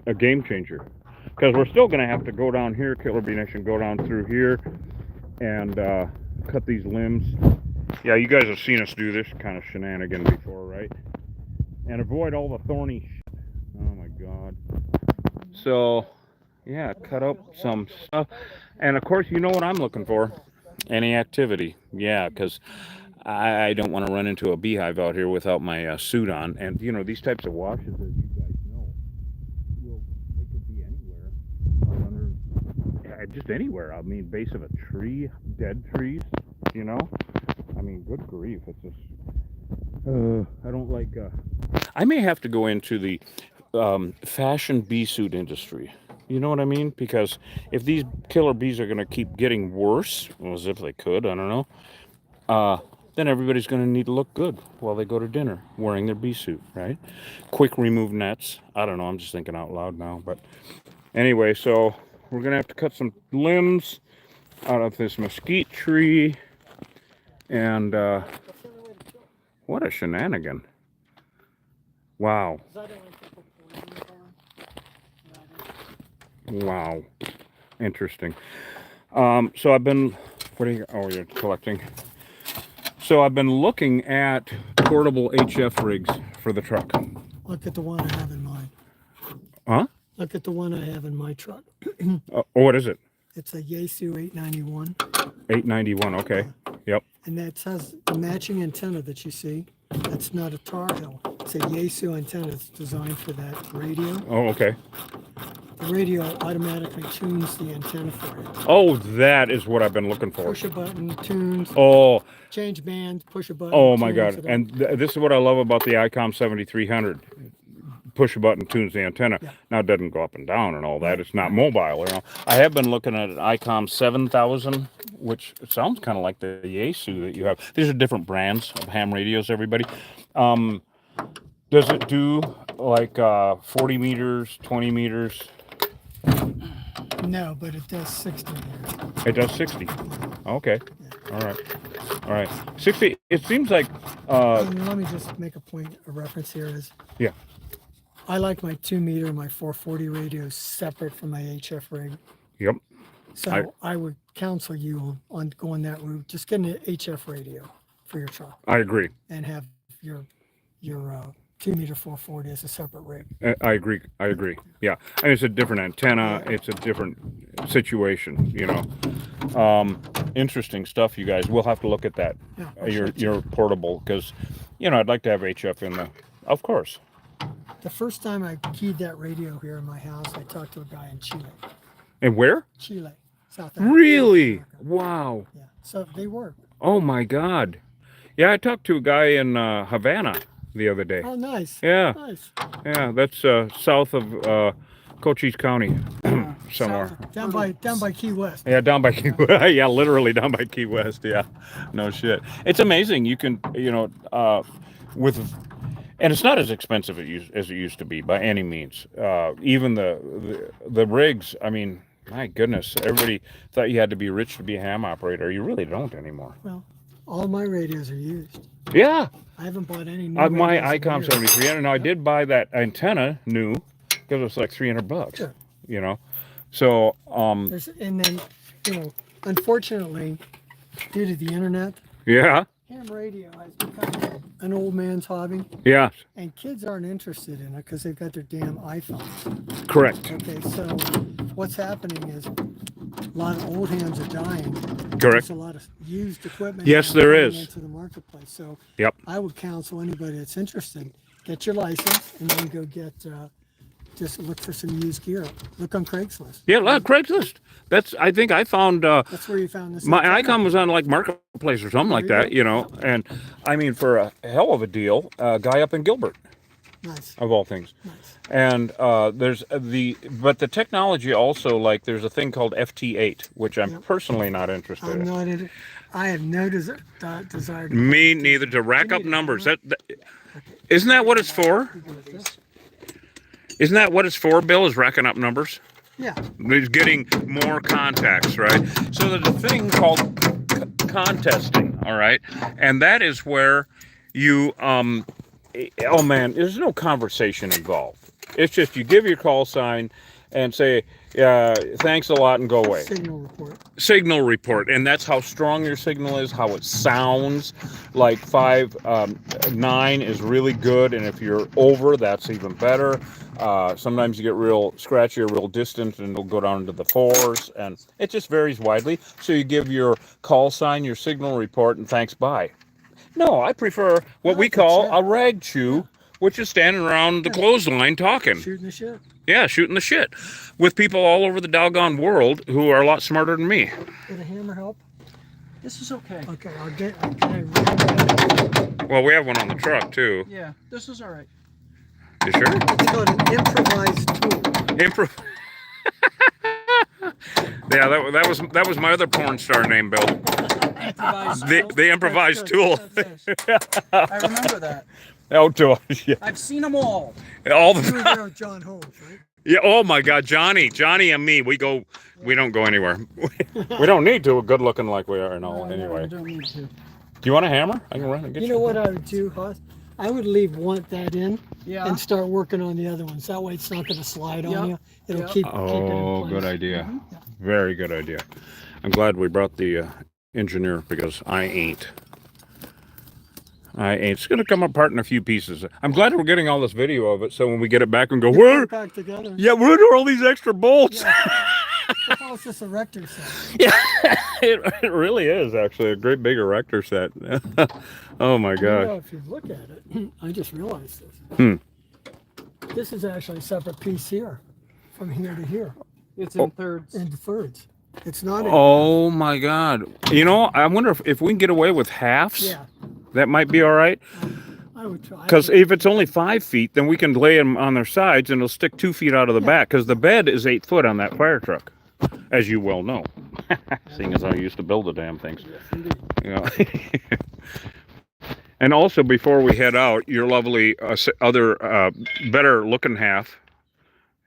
a game changer. Because we're still going to have to go down here, Killer Bee Nation, go down through here and cut these limbs. Yeah, you guys have seen us do this kind of shenanigan before, right? And avoid all the thorny shit. Oh my God. So, yeah, cut up some stuff. And of course, you know what I'm looking for? Any activity. Yeah, because I don't want to run into a beehive out here without my suit on. And, you know, these types of washes, as you guys know, they could be anywhere. Just anywhere. I mean, base of a tree, dead trees, you know? I mean, good grief. It's just, I don't like, I may have to go into the fashion bee suit industry. You know what I mean? Because if these killer bees are going to keep getting worse, well, as if they could, I don't know, then everybody's going to need to look good while they go to dinner wearing their bee suit, right? Quick remove nets. I don't know. I'm just thinking out loud now. But anyway, so we're going to have to cut some limbs out of this mesquite tree. And what a shenanigan. Wow. Wow. Interesting. So I've been, what are you, oh, you're collecting. So I've been looking at portable HF rigs for the truck. Look at the one I have in mine. Huh? Look at the one I have in my truck. What is it? It's a Yaesu 891. 891, okay. Yep. And that has the matching antenna that you see. That's not a Tar Heel. It's a Yaesu antenna. It's designed for that radio. Oh, okay. The radio automatically tunes the antenna for you. Oh, that is what I've been looking for. Push a button, tunes. Oh. Change band, push a button. Oh my God. tunes it And this is what I love about the ICOM 7300. Push a button, tunes the antenna. Yeah. Now it doesn't go up and down and all that. It's not mobile, you know. I have been looking at an ICOM 7000, which sounds kind of like the Yaesu that you have. These are different brands of ham radios, everybody. Does it do like 40 meters, 20 meters? No, but it does 60 meters. It does 60. Okay. All right. All right. 60. It seems like. And let me just make a point. A reference here is. Yeah. I like my 2 meter, my 440 radios separate from my HF rig. Yep. So I would counsel you on going that route. Just get an HF radio for your truck I agree. and have your 2 meter 440 as a separate rig. I agree. I agree. Yeah. I mean, it's a different antenna. It's a different situation, you know. Interesting stuff, you guys. We'll have to look at that. Yeah, I'll show it to Your portable, because, you know, I'd like to have HF in the, of course. The first time I keyed that radio here in my house, I talked to a guy in Chile. And where? Chile, South Africa. Really? South Africa. Wow. Yeah. So they work. Oh my God. Yeah, I talked to a guy in Havana the other day. Oh, nice. Yeah. Nice. Yeah, that's south of Cochise County, somewhere. Down by Key West. Yeah, down by Key West. Yeah, literally down by Key West. Yeah, no shit. It's amazing. You can, you know, and it's not as expensive as it used to be by any means. Even the rigs. I mean, my goodness, everybody thought you had to be rich to be a ham operator. You really don't anymore. Well, all my radios are used. Yeah. I haven't bought any new My radios in ICOM years. 7300. Now I did buy that antenna new because it was like $300. Sure. You know, so And then, you know, unfortunately, due to the internet, yeah. ham radio has become an old man's hobby, Yeah, and kids aren't interested in it because they've got their damn iPhones. correct. Okay, so what's happening is a lot of old hams are dying. Correct. There's a lot of used equipment. Yes, now there coming is. into the marketplace. So Yep. I would counsel anybody that's interested, get your license and then go get. Just look for some used gear. Look on Craigslist. Yeah, Craigslist. I think I found That's where you found this. my antenna. icon was on like Marketplace or something like There you that, go. you know. And I mean, for a hell of a deal, a guy up in Gilbert, Nice. of all things. Nice. And but the technology also, like, there's a thing called FT8, which I'm Yep. personally not interested I'm in. not in it. I have no desire to. Me neither. To rack up numbers. Isn't that what it's for? Isn't that what it's for, Bill? Is racking up numbers? Yeah. It's getting more contacts, right? So there's a thing called contesting, all right? And that is where you, oh man, there's no conversation involved. It's just you give your call sign and say, thanks a lot and go away. Signal report. Signal report, and that's how strong your signal is, how it sounds. Like 5.9 is really good, and if you're over, that's even better. Sometimes you get real scratchy or real distant, and it'll go down into the 4s, and it just varies widely. So you give your call sign, your signal report, and thanks, bye. No, I prefer what we call a rag chew, which is standing around the clothesline talking. Shooting the shit. Yeah, shooting the shit with people all over the doggone world who are a lot smarter than me. Did a hammer help? This is okay. Okay, I'll Well, we have one on the truck too. Yeah, this is all right. You sure? It's called an improvised tool. Yeah, that was my other porn star name, Bill. Improvised The improvised tool. I remember that. Oh, yeah. I've seen them all. All You were the there with John Holmes, right? yeah. Oh my God, Johnny and me, we don't go anywhere. We don't need to. We're good looking like we are and all. No, Anyway, I don't need to. do you want a hammer? I can run and get You know what I would do, Hoss? I would leave that in Yeah. and start working on the other ones. That way it's not going to slide on you. It'll Yep. keep it in Oh, place. good idea. Very good idea. I'm glad we brought the engineer because I ain't. It's going to come apart in a few pieces. I'm glad we're getting all this video of it, so when we get it back and go, Put where? it back together. Yeah, where are all these extra bolts? Oh, it's just a rector set. Yeah, it really is actually a great big erector set. Oh my You gosh. know, if you look at it, I just realized this. Hmm. This is actually a separate piece here, from here to here, It's in thirds. into thirds. It's not. Oh my God. You know, I wonder if we can get away with halves. Yeah, That might be all right. I would try. Because if it's only 5 feet, then we can lay them on their sides and it'll stick 2 feet out of the back. Because the bed is 8 foot on that fire truck, as you well know. Seeing as I used to build the damn things. Yes, indeed. Yeah. And also, before we head out, your lovely other better looking half,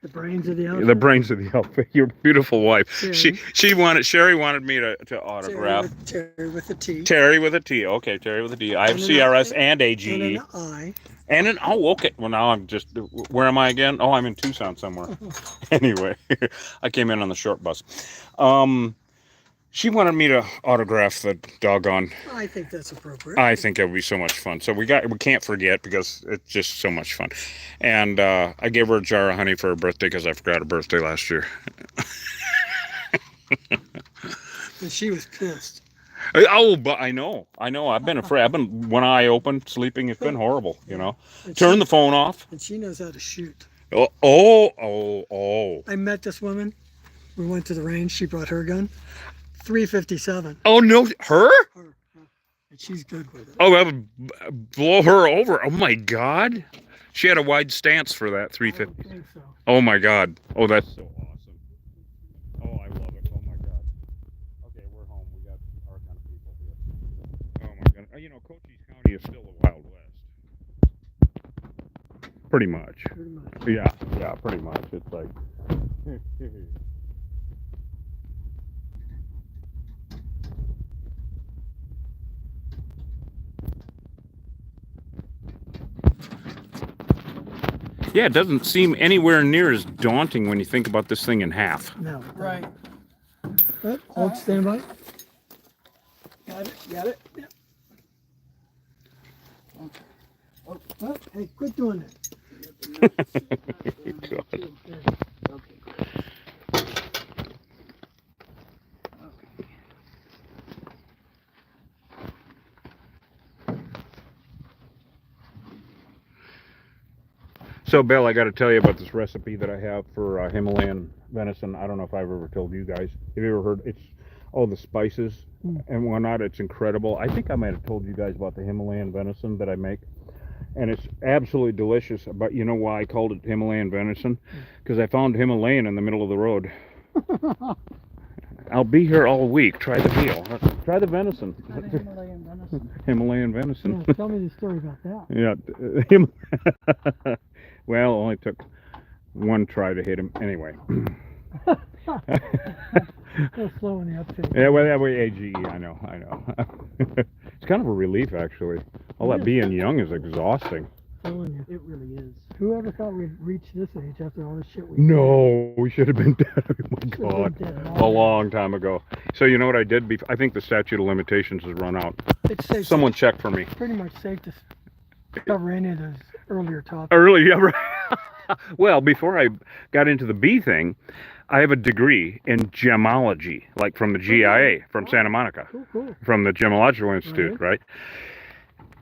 The brains of the outfit. the brains of the outfit, your beautiful wife. Sherry. Sherry wanted me to autograph. Terry with a T. Terry with a T. Okay, Terry with a T. I have And an CRS I. and And AGE. an I. And an, oh, okay. Well, now I'm just, where am I again? Oh, I'm in Tucson somewhere. Anyway, I came in on the short bus. She wanted me to autograph the doggone. I think that's appropriate. I think it would be so much fun. So we can't forget because it's just so much fun. And I gave her a jar of honey for her birthday because I forgot her birthday last year. And she was pissed. Oh, but I know. I've been afraid. I've been one eye open, sleeping. It's been horrible, you know. And Turn she- the phone off. And she knows how to shoot. Oh. I met this woman. We went to the range. She brought her gun. 357. Oh no, her? Her. And she's good with it. Oh, that would blow her over. Oh my God. She had a wide stance for that I 350. don't think so. Oh my God. Oh, that's so awesome. Oh, I love it. Oh my God. Okay, we're home. We got our kind of people here. Oh my God. You know, Cochise County is still the Wild West. Pretty much. Pretty much. Yeah, pretty much. It's like. Yeah, it doesn't seem anywhere near as daunting when you think about this thing in half. No. Right. Hold standby. Got it. Got it. Yep. Well, hey, quit doing that. God. Okay, great. So, Bill, I got to tell you about this recipe that I have for Himalayan venison. I don't know if I've ever told you guys. Have you ever heard? It's all the spices and whatnot. It's incredible. I think I might have told you guys about the Himalayan venison that I make, and it's absolutely delicious. But you know why I called it Himalayan venison? Because I found Himalayan in the middle of the road. I'll be here all week. Try the veal. Try the venison. Not a Himalayan venison. Himalayan venison. Yeah, tell me the story about that. Yeah. Well, it only took one try to hit him. Anyway. Still slow in the uptake. Yeah, well, that way AGE, I know. It's kind of a relief, actually. All that being young is exhausting. Telling you. It really is. Whoever thought we'd reach this age after all this shit we No, we should have been dead. Oh my Should have God. been dead A long time ago. So you know what I did? I think the statute of limitations has run out. It's safe. Someone check for me. Pretty much safe to cover any of those earlier topics. Early, yeah, right. Well, before I got into the bee thing, I have a degree in gemology, like from the GIA, from Santa Monica, Cool. from the Gemological Institute, right?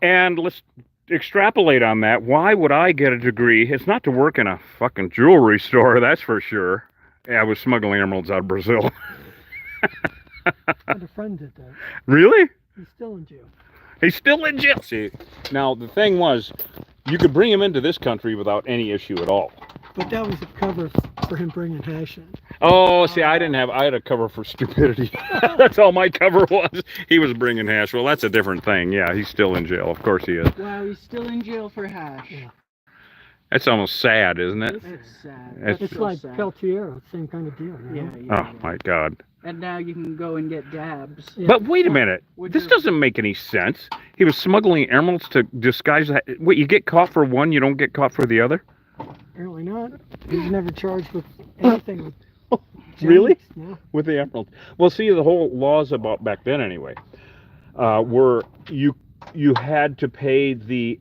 And let's extrapolate on that. Why would I get a degree? It's not to work in a fucking jewelry store, that's for sure. Yeah, I was smuggling emeralds out of Brazil. I had a friend did that. Really? He's still in jail. He's still in jail. See, now the thing was, you could bring him into this country without any issue at all. But that was a cover for him bringing hash in. Oh, see, I had a cover for stupidity. That's all my cover was. He was bringing hash. Well, that's a different thing. Yeah, he's still in jail. Of course he is. Wow, he's still in jail for hash. Yeah. That's almost sad, isn't it? It's sad. It's- It's so like sad. Peltier, same kind of deal. You know? Yeah. Oh my God. And now you can go and get dabs. Yeah. But wait a minute. Would This you- doesn't make any sense. He was smuggling emeralds to disguise that. Wait, you get caught for one, you don't get caught for the other? Apparently not. He was never charged with anything with Really? gems. No. With the emeralds. Well, see, the whole laws about back then anyway, were you had to pay the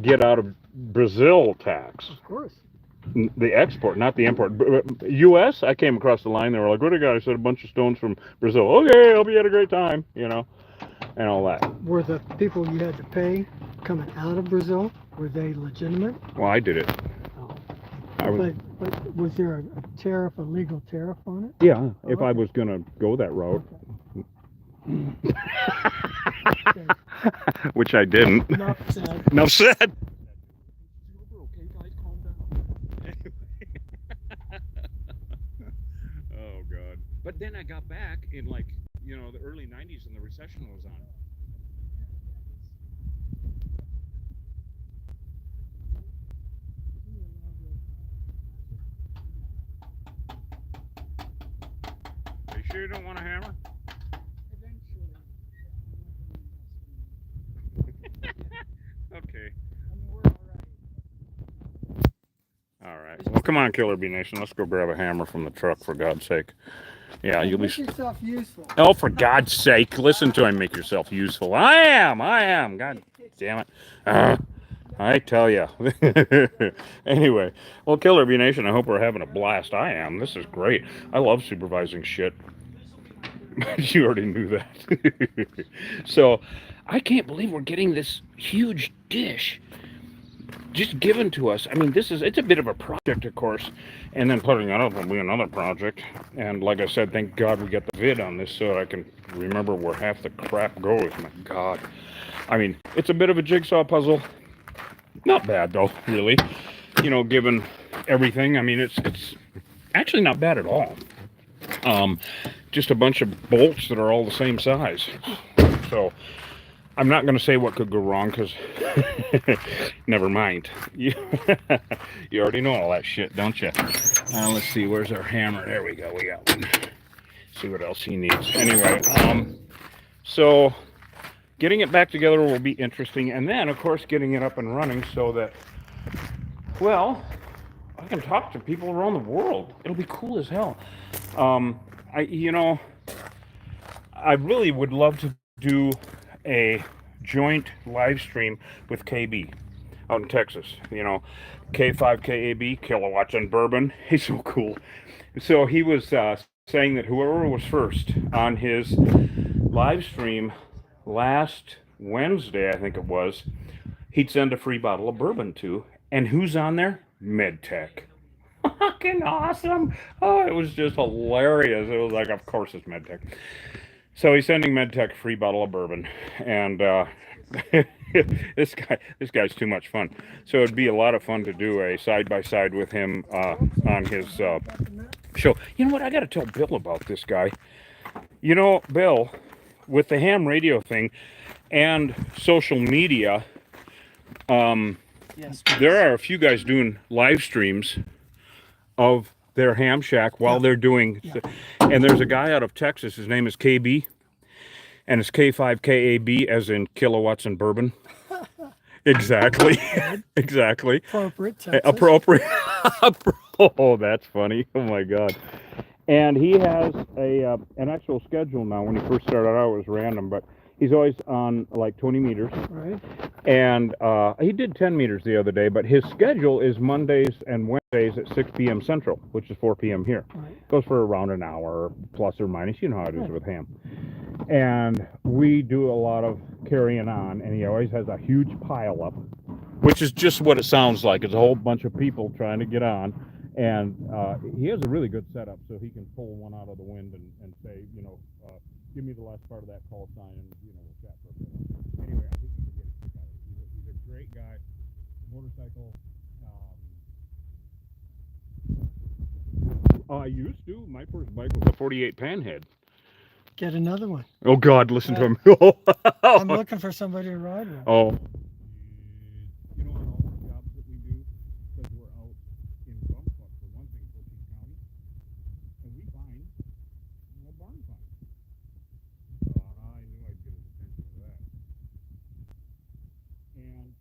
get out of Brazil tax. Of course. The export, not the import. U.S., I came across the line. They were like, what do you got? I said, a bunch of stones from Brazil. Okay, hope you had a great time, you know, and all that. Were the people you had to pay coming out of Brazil, were they legitimate? Well, I did it. Oh. I was, But was there a tariff, a legal tariff on it? yeah, if I was going to go that route, Okay. which I didn't. Enough said. Enough said. Okay, guys, calm down. Oh God! But then I got back in the early '90s, and the recession was on. Are you sure you don't want a hammer? Eventually. Okay. I mean, we're all right. All right. Well, come on, Killer Bee Nation. Let's go grab a hammer from the truck, for God's sake. Yeah, you'll be. Make yourself useful. Oh, for God's sake, listen to him. Make yourself useful. I am. God damn it. I tell you. Anyway, well, Killer Bee Nation, I hope we're having a blast. I am. This is great. I love supervising shit. You already knew that. So, I can't believe we're getting this huge dish just given to us. I mean, it's a bit of a project, of course, and then putting it up will be another project. And like I said, thank God we got the vid on this so I can remember where half the crap goes. My God. I mean, it's a bit of a jigsaw puzzle. Not bad, though, really. You know, given everything. I mean, it's actually not bad at all. Just a bunch of bolts that are all the same size. So, I'm not going to say what could go wrong, because never mind. You already know all that shit, don't you? Let's see, where's our hammer? There we go, we got one. See what else he needs. Anyway, so getting it back together will be interesting, and then, of course, getting it up and running so that, well, I can talk to people around the world. It'll be cool as hell. I really would love to do a joint live stream with KB. out in Texas. You know, K5KAB, kilowatts and bourbon. He's so cool. So he was saying that whoever was first on his live stream last Wednesday, I think it was, he'd send a free bottle of bourbon to. And who's on there? MedTech. Fucking awesome. Oh, it was just hilarious. It was like, of course it's MedTech. So he's sending MedTech a free bottle of bourbon. And this guy's too much fun. So it'd be a lot of fun to do a side-by-side with him on his show. You know what? I got to tell Bill about this guy. You know, Bill, with the ham radio thing and social media, Yes. there are a few guys doing live streams of their ham shack while they're doing, and there's a guy out of Texas. His name is KB, and it's K5KAB, as in kilowatts and bourbon. Exactly. Exactly. Appropriate. Texas. Appropriate. Oh, that's funny. Oh my God. And he has an actual schedule now. When he first started out, it was random, but he's always on like 20 meters. Right. And he did 10 meters the other day, but his schedule is Mondays and Wednesdays at 6 p.m. Central, which is 4 p.m. here. Right. Goes for around an hour, plus or minus. You know how it is with ham. And we do a lot of carrying on, and he always has a huge pile up, which is just what it sounds like. It's a whole bunch of people trying to get on. And he has a really good setup, so he can pull one out of the wind and say, you know, give me the last part of that call sign, and, you know, we'll chat for a bit. Anyway, I think you can get a kick out of it. He's a great guy. Motorcycle. I used to. My first bike was a 48 Panhead. Get another one. Oh, God, listen to him. I'm looking for somebody to ride with. Oh. You know, on all the jobs that we do, because we're out in Bumfuck, for one thing, Cochise County, and we find, you know, barn finds. I knew I'd get his attention to that. And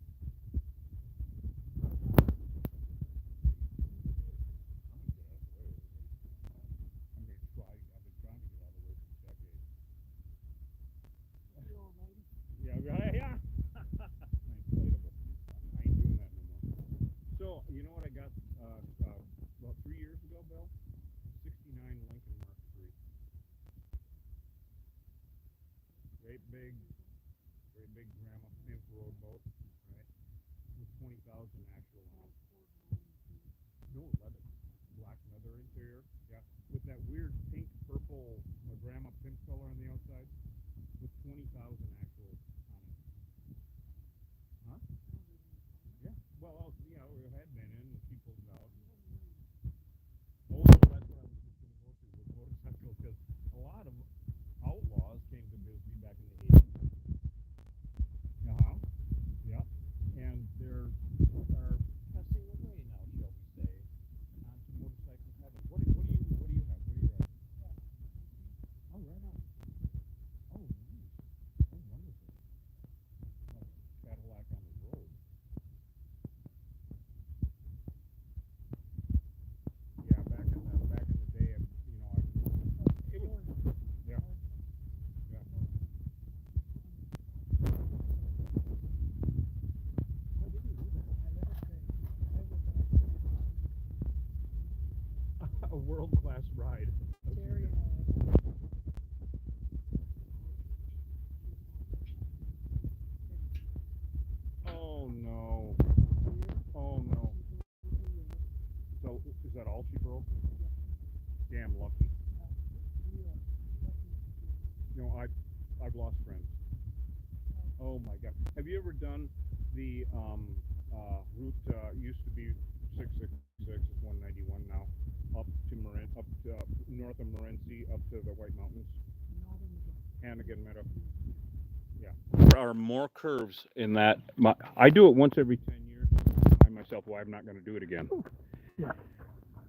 I'm going to try. I've been trying to get out of the way for decades. Yeah, yeah. Inflatable. I ain't doing that no more. So, you know what I got about 3 years ago, Bill? 69 Lincoln Mark III. Great big grandma pimp road boat, right? With 20,000 actual on it. No, leather. Black leather interior. Yeah. With that weird pink purple grandma pimp color on the outside. With 20,000 actual on it. Huh? Yeah. Well, yeah, we had been in and she pulled it out. Oh, that's what I was just going to go to with motorcycles, because a lot of outlaws came to Bisbee back in the 80s. Yep. And they're passing away now, shall we say, on some motorcycle heaven. What do you have? What do you ride? Oh, right on. Oh, nice. Oh, wonderful. Like Cadillac on the road. Yeah, back in the day, you know, it was, yeah. Why did you do that? A world-class ride. Oh no. Oh no. So is that all she broke? Damn lucky. You know, I've lost friends. Oh my God. Have you ever done the route used to be 666, it's 191 now, up to north of Morenci, up to the White Mountains? Hannigan Meadow. Yeah. There are more curves in that. I do it once every 10 years. I myself, well, I'm not going to do it again. Yeah.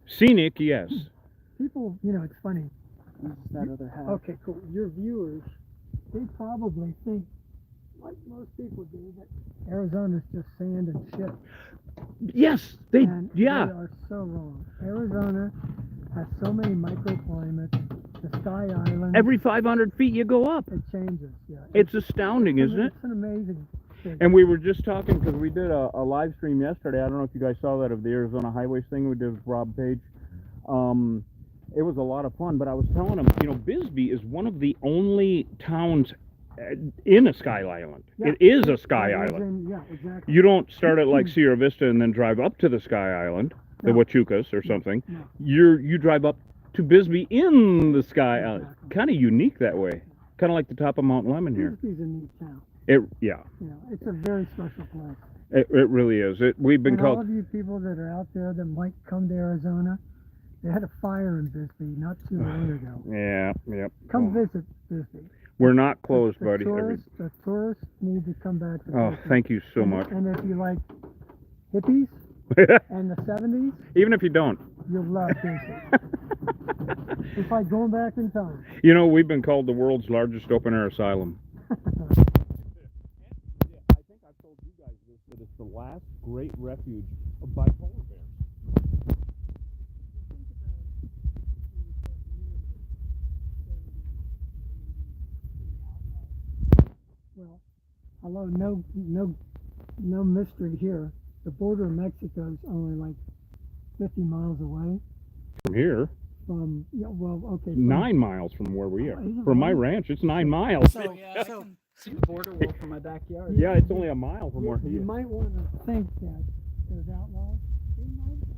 Scenic, yes. People, you know, it's funny. This is that other half. Okay, cool. Your viewers, they probably think, like most people do, that Arizona's just sand and shit. Yes, And they are so wrong. Arizona has so many microclimates. The Sky Island. Every 500 feet you go up. It changes. Yeah. It's astounding, isn't it? It's an amazing. big. And we were just talking because we did a live stream yesterday. I don't know if you guys saw that, of the Arizona Highways thing we did with Rob Page. It was a lot of fun, but I was telling him, you know, Bisbee is one of the only towns in a sky island. Yeah. It is a sky Yeah, island. yeah, exactly. You don't start at like Sierra Vista and then drive up to the sky island, the No. Huachucas or something. No. You drive up to Bisbee in the sky island. Exactly. Kind of unique that way. Kind of like the top of Mount Lemon here. Bisbee's a neat town. Yeah, You know, it's a very special place. it really is. We've been And all called. of you people that are out there that might come to Arizona, they had a fire in Bisbee not too long ago. Yeah. Come visit Bisbee. We're not closed, the buddy. The tourists need to come back to Oh, Bisbee. thank you so much. And if you like hippies and the 70s, Even if you don't. you'll love Bisbee. It's like going back in time. You know, we've been called the world's largest open-air asylum. I think I've told you guys this, that it's the last great refuge of bipolar bears. Well, although no mystery here. The border of Mexico is only like 50 miles away From here, from, yeah, well, okay. 9 miles from where we are. Oh, is it From my really? ranch, it's 9 miles. So, yeah, I can see the border wall from my backyard. Yeah, it's only a mile from where he You is. might want to think that those outlaws, they might have been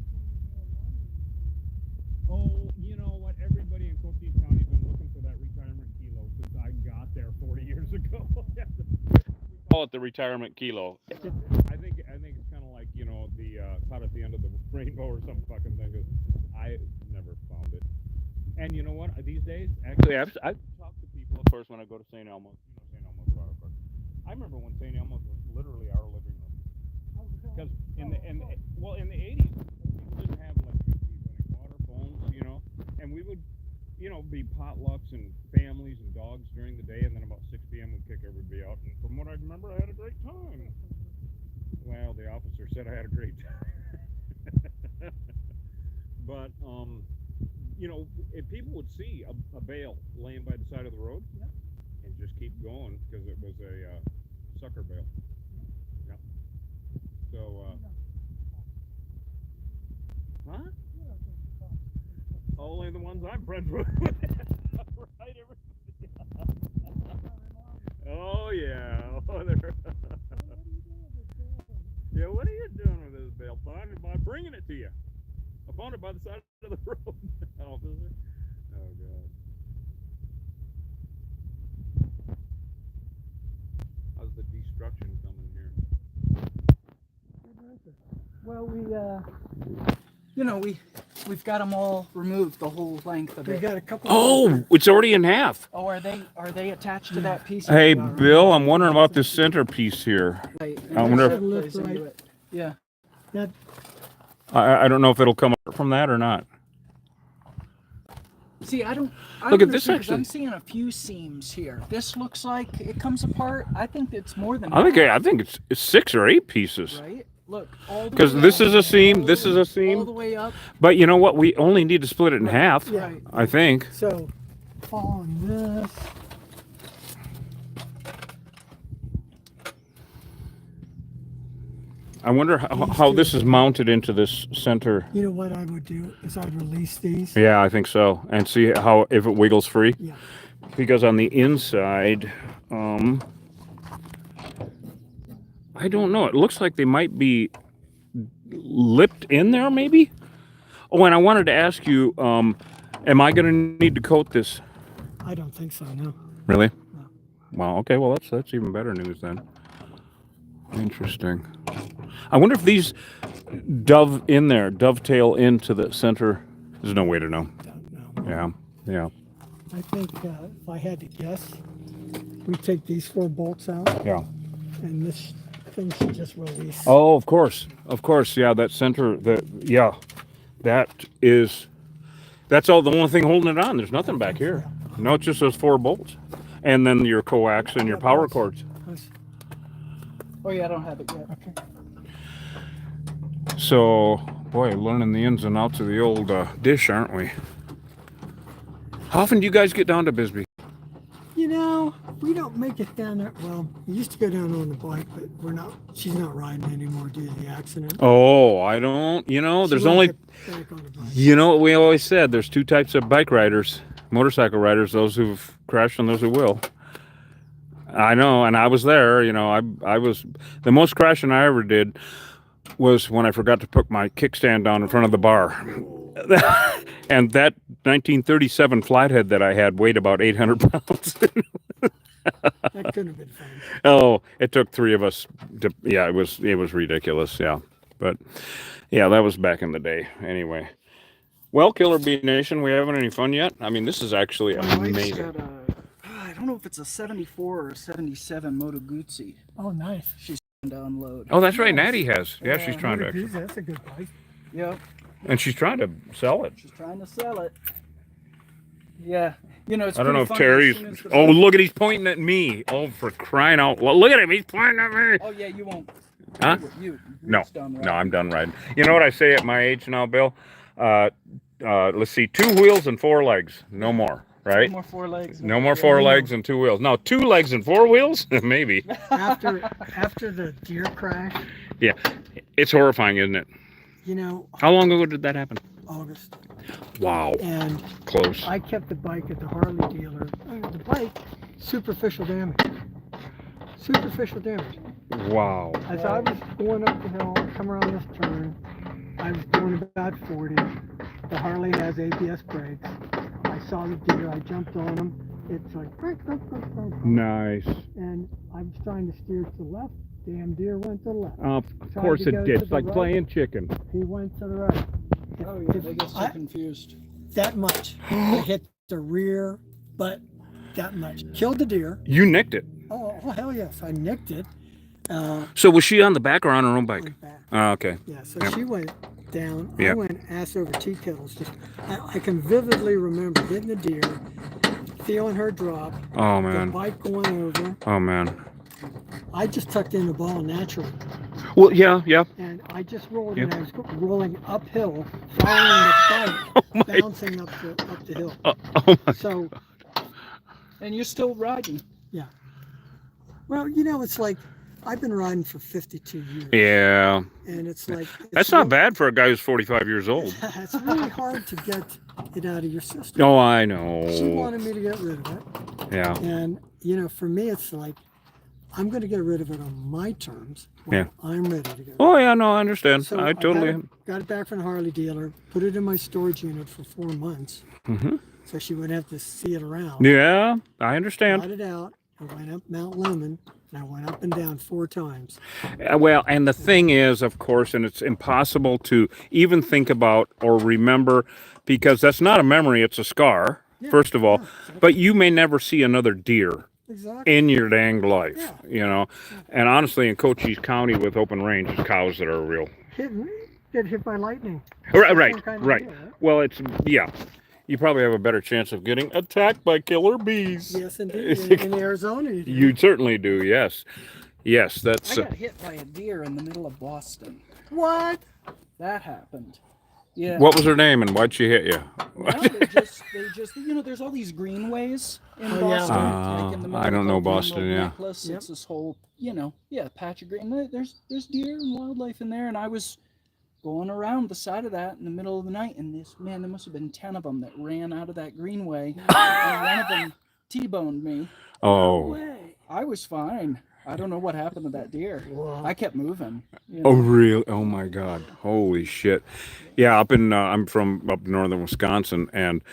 Oh, you know what? Everybody in Cochise County has been looking for that retirement kilo since I got there 40 years ago. We call it the retirement kilo. I think it's kind of like, you know, the caught at the end of the rainbow or some fucking thing. 'Cause I never found it. And you know what? These days, actually, I've talked to people, of course, when I go to St. Elmo's. You know, St. Elmo's Flower Park. I remember when St. Elmo's was literally our living room. Because in the 80s, people didn't have electricity, running water, phones, you know, and we would, you know, be potlucks and families and dogs during the day, and then about 6 p.m. we'd kick everybody out. And from what I remember, I had a great time. Well, the officer said I had a great time. But you know, if people would see a bale laying by the side of the road, Yep. and just keep going because it was a sucker bale. Yep. So, huh? Only the ones I'm friends with. Right, everybody. Oh yeah. Oh, yeah. What are you doing with this bale? I'm bringing it to you. I found it by the side of the road. Officer. Oh God. How's the destruction coming here? Well, we've got them all removed, the whole length of We it. got a couple. Oh, it's already in half. Oh, are they attached to that piece? Hey, They are, right? Bill, I'm wondering about this centerpiece here. Right, I and wonder that if- plays into it. Yeah. That, I don't know if it'll come up from that or not. See, I don't Look at this, understand, 'cause actually. I'm seeing a few seams here. This looks like it comes apart. I think it's more than I that, think it's 6 or 8 pieces. right? Look, all the 'Cause way this up, is a seam, all this the is way- a seam. all the way up. But you know what? We only need to split it in half. Yeah. Right. I think. so, on this, I wonder how this is mounted into this center. you know what I would do is I'd release these. Yeah, I think so. And see how if it wiggles free. Yeah. Because on the inside, I don't know. It looks like they might be lipped in there, maybe. Oh, and I wanted to ask you, am I going to need to coat this? I don't think so, no. Really? Wow. Okay. Well, that's even better news then. Interesting. I wonder if these dovetail into the center. There's no way to know. Don't know. Yeah. Yeah. I think if I had to guess, we take these 4 bolts out Yeah. and this thing should just release. Oh, of course. Of course. Yeah. That center. That's all. The only thing holding it on. There's nothing back here. No, it's just those 4 bolts, and then your coax and your power cords. Oh yeah, I don't have it yet. Okay. So, boy, learning the ins and outs of the old dish, aren't we? How often do you guys get down to Bisbee? You know, we don't make it down there. Well, we used to go down on the bike, but we're not. She's not riding anymore due to the accident. Oh, I don't. You know, She there's won't only. get back on the bike. You know what we always said? There's two types of bike riders, motorcycle riders: those who've crashed and those who will. I know, and I was there. You know, I was the most crashing I ever did was when I forgot to put my kickstand down in front of the bar. And that 1937 flathead that I had weighed about 800 pounds. That couldn't have been fun. Oh, it took three of us to, yeah, it was ridiculous, yeah. But yeah, that was back in the day anyway. Well, Killer Bee Nation, we having any fun yet? I mean, this is actually My wife's amazing. got I don't know if it's a 74 or a 77 Moto Guzzi. Oh, nice. She's trying to unload. Oh, that's right, Natty has. Yeah, she's trying to Motor actually. Guzzi, that's a good bike. Yep. And she's trying to sell it. She's trying to sell it. Yeah. You know, it's I don't know if pretty funny, Terry's. as soon as the Oh, bike- look at he's pointing at me. Oh, for crying out! Well, look at him. He's pointing at me. Oh yeah, you won't. Huh? You. No, it's done, right? no, I'm done riding. You know what I say at my age now, Bill? Let's see, 2 wheels and 4 legs, no more, right? No more 4 legs. No more 4 legs and 2 wheels. No, 2 legs and 4 wheels, maybe. After the deer crash, Yeah, it's horrifying, isn't it? you know, How long ago did that happen? August, Wow, and close. I kept the bike at the Harley dealer. The bike, superficial damage. Superficial damage. Wow. As I was going up the hill, come around this turn, I was going about 40. The Harley has ABS brakes. I saw the deer. I jumped on him. It's like, Nice. and I was trying to steer to the left. Damn deer went to the left. Of Tried course to it go did. to It's the like right. playing chicken. He went to the right. Oh yeah, If they get so I- confused. That much. I hit the rear butt. That much. Killed the deer. You nicked it. Oh hell yes, I nicked it. So was she on the back or on her own bike? Went back. Oh, okay. Yeah, so Yep. she went down. I Yep. went ass over tea kettles. Just, I can vividly remember hitting the deer, feeling her drop, Oh the man. bike going over. Oh man. I just tucked in the ball naturally, Well, yeah. and I just rolled, Yep. and I was rolling uphill, following the bike, bouncing up the hill. Oh my. So, And you're still riding. well, you know, it's like I've been riding for 52 years, Yeah. and it's like That's not bad for a guy who's 45 years old. It's really hard to get it out of your system. Oh, I She know. wanted me to get rid of it. Yeah. And, you know, for me, it's like, I'm going to get rid of it on my terms. Yeah. I'm ready to go. Oh, yeah, no, I understand. So I totally. got it back from the Harley dealer, put it in my storage unit for 4 months, Mhm. so she wouldn't have to see it around. Yeah, I understand. Got it out. I went up Mount Lemon, and I went up and down 4 times. Well, and the thing is, of course, and it's impossible to even think about or remember because that's not a memory, it's a scar, Yeah, first of all. yeah, exactly. But you may never see another deer Exactly. in your dang life, Yeah. you know. And honestly, in Cochise County with open range, it's cows that are real. Get hit by lightning. Right, Same kind of right. deal, right? Well, it's, yeah. You probably have a better chance of getting attacked by killer bees. Yes, indeed. In Arizona, you do. You certainly do, yes. Yes, I that's. got hit by a deer in the middle of Boston. What? That happened. Yeah. What was her name and why'd she hit you? No, they just, you know, there's all these greenways in Oh, yeah. Boston. Ah, in the I don't know middle of Boston, Greenville yeah. Necklace. Yep. It's this whole, you know, patch of green. There's deer and wildlife in there, and I was going around the side of that in the middle of the night, and there must have been 10 of them that ran out of that greenway, and one of them T-boned me. Oh. Way. I was fine. I don't know what happened to that deer. Wow. I kept moving. You Oh, know? really? Oh, my God. Holy shit. Yeah, I'm from up northern Wisconsin, and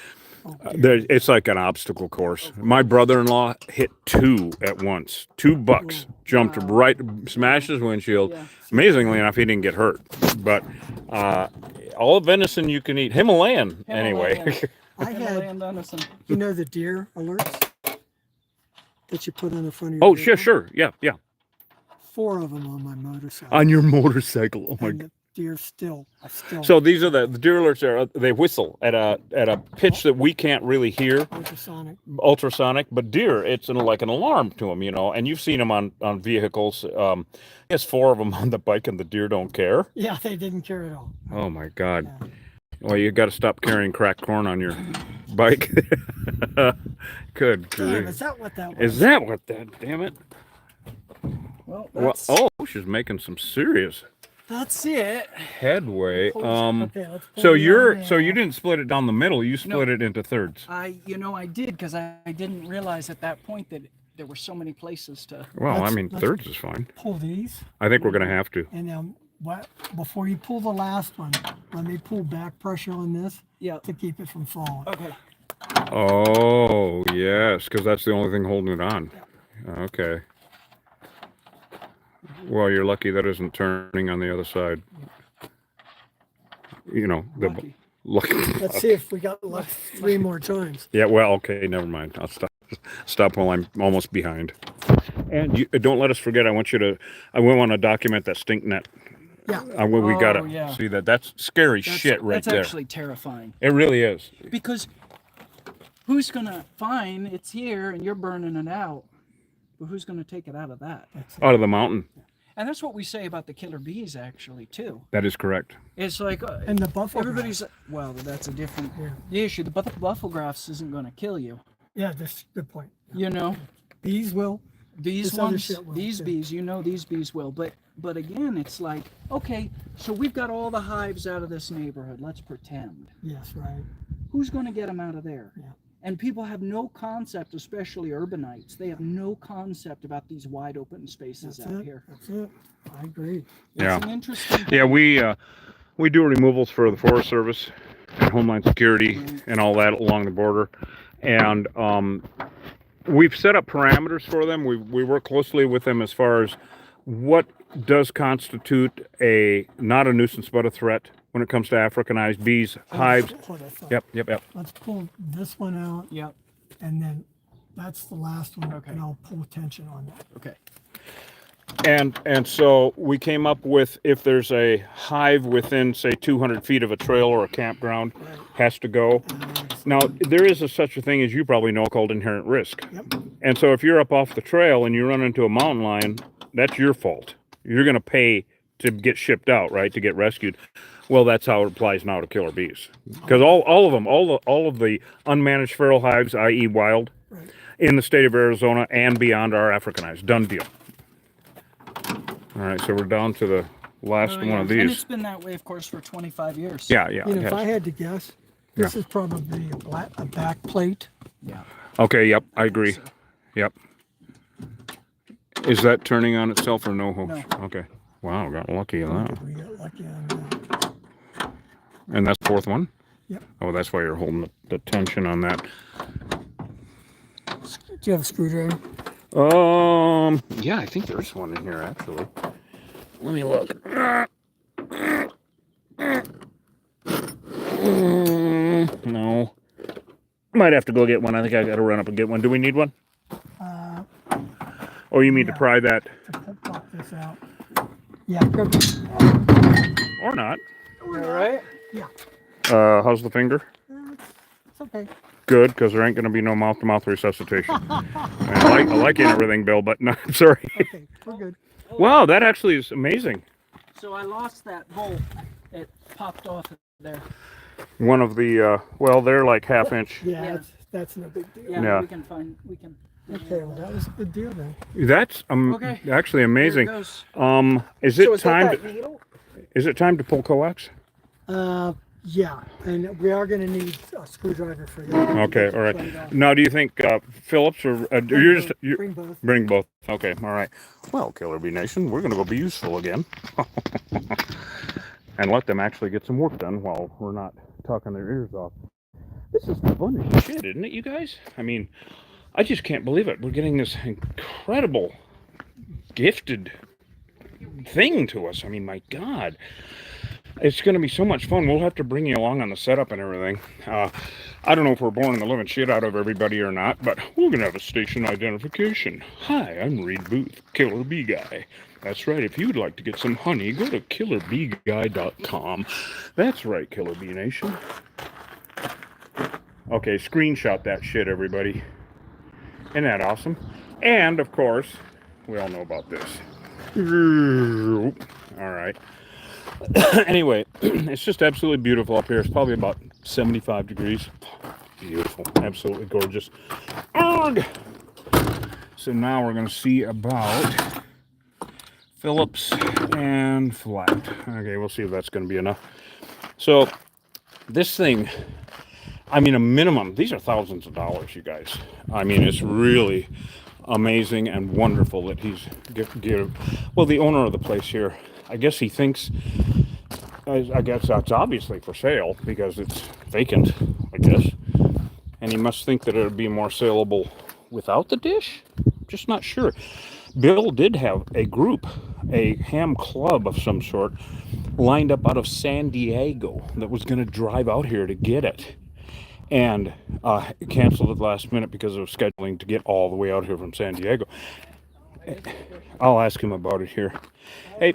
it's like an obstacle course. My brother-in-law hit 2 at once. 2 bucks jumped right, smashed his windshield. Yeah. Amazingly enough, he didn't get hurt. But all venison you can eat, Himalayan anyway. Himalayan. I had, Himalayan venison. you know, the deer alerts that you put on the front of your Oh, vehicle? sure. Yeah. 4 of them on my motorcycle. On your motorcycle. Oh, my and God. the deer still. So these are the deer alerts. They whistle at a pitch that we can't really hear, Ultrasonic. ultrasonic. But deer, it's like an alarm to them, you know. And you've seen them on vehicles. There's 4 of them on the bike, and the deer don't care. Yeah, they didn't care at all. Oh my God! Yeah. Well, you got to stop carrying cracked corn on your bike. Good Damn, grief. is that what that was? Is that what that? Damn it. Well, Well, that's, oh, she's making some serious that's it. headway. Okay, let's pull So the you're arm so you out. didn't split it down the middle. You split it into thirds. I did because I didn't realize at that point that there were so many places to. Well, I Let's- mean, let's- thirds is fine. Pull these, I think we're gonna have to. and then before you pull the last one, let me pull back pressure on this Yeah. to keep it from falling. Okay. Oh yes, because that's the only thing holding it on. Okay. Well, you're lucky that isn't turning on the other side. You know, the Lucky. lucky. Let's see if we got luck 3 more times. Yeah, well, okay, never mind. I'll stop while I'm almost behind. And you, don't let us forget. I want to document that stink net. Yeah. We gotta Oh, yeah. see that. That's scary shit right That's there. actually terrifying It really is. because who's gonna fine it's here and you're burning it out, but who's gonna take it out of that? Out of the mountain. And that's what we say about the killer bees actually too. That is correct. It's like And the buffalo. everybody's well, that's a different issue. The buffalo graphs isn't gonna kill you. Yeah, that's a good point. You know, Bees will. these This other ones, shit will, these too. bees, these bees will. But again, it's like, okay, so we've got all the hives out of this neighborhood. Let's pretend. Yes, right. Who's going to get them out of there? Yeah. And people have no concept, especially urbanites. They have no concept about these wide open spaces That's out it. here. That's it. I agree. Yeah. It's an interesting. Yeah, we do removals for the Forest Service and Homeland Security and all that along the border, and we've set up parameters for them. We work closely with them as far as what does constitute not a nuisance but a threat when it comes to Africanized bees, hives. That's what I thought. Yep. Let's pull this one out, Yep. and then that's the last one, Okay. and I'll pull tension on that. Okay. And so we came up with, if there's a hive within, say, 200 feet of a trail or a campground, has to go. Now, there is such a thing as you probably know called inherent risk. Yep. And so if you're up off the trail and you run into a mountain lion, that's your fault. You're going to pay to get shipped out, right, to get rescued. Well, that's how it applies now to killer bees. Because all of them, all of the unmanaged feral hives, i.e. wild, Right. in the state of Arizona and beyond are Africanized. Done deal. All right, so we're down to the last one of And these. it's been that way, of course, for 25 years. Yeah. You know, it if has. I had to guess, this is probably a back plate. Yeah. Okay, yep, I agree. Yep. Is that turning on itself or no? No. Okay. Wow, got lucky on that. We got lucky on that. And that's the fourth one? Yep. Oh, that's why you're holding the tension on that. Do you have a screwdriver? Yeah, I think there's one in here actually. Let me look. No. Might have to go get one. I think I got to run up and get one. Do we need one? Oh, you mean to yeah. pry that To pop this out. Yeah, good. or not? All right. Yeah. How's the finger? It's okay. Good, because there ain't going to be no mouth-to-mouth resuscitation. I like you and everything, Bill, but no, I'm sorry. Okay, we're good. Wow, that actually is amazing. So I lost that bolt. It popped off there. One of the, well, they're like half-inch. Yeah, Yeah. that's no big deal. Yeah. Yeah. We can. Okay, well, that was a good deal then. That's Okay. actually Here it amazing. goes. Is it So is that time? that needle? Is it time to pull coax? Yeah, and we are going to need a screwdriver for that. Okay, all right. Now, do you think Phillips or you're just Bring both. bring both? Okay, all right. Well, Killer Bee Nation, we're gonna go be useful again, and let them actually get some work done while we're not talking their ears off. This is fun as shit, isn't it, you guys? I mean, I just can't believe it. We're getting this incredible, gifted thing to us. I mean, my God. It's going to be so much fun. We'll have to bring you along on the setup and everything. I don't know if we're boring the living shit out of everybody or not, but we're going to have a station identification. Hi, I'm Reed Booth, Killer Bee Guy. That's right. If you'd like to get some honey, go to killerbeeguy.com. That's right, Killer Bee Nation. Okay, screenshot that shit, everybody. Isn't that awesome? And, of course, we all know about this. All right. Anyway, it's just absolutely beautiful up here. It's probably about 75 degrees. beautiful, absolutely gorgeous. Arrgh! So now we're going to see about Phillips and flat. Okay, we'll see if that's going to be enough. So this thing, I mean, a minimum, these are thousands of dollars, you guys. I mean, it's really amazing and wonderful that he's well, the owner of the place here, I guess he thinks, I guess that's obviously for sale because it's vacant, I guess. And he must think that it would be more saleable without the dish. Just not sure. Bill did have a group, a ham club of some sort, lined up out of San Diego that was going to drive out here to get it. And canceled at the last minute because of scheduling to get all the way out here from San Diego. I'll ask him about it here. Hey,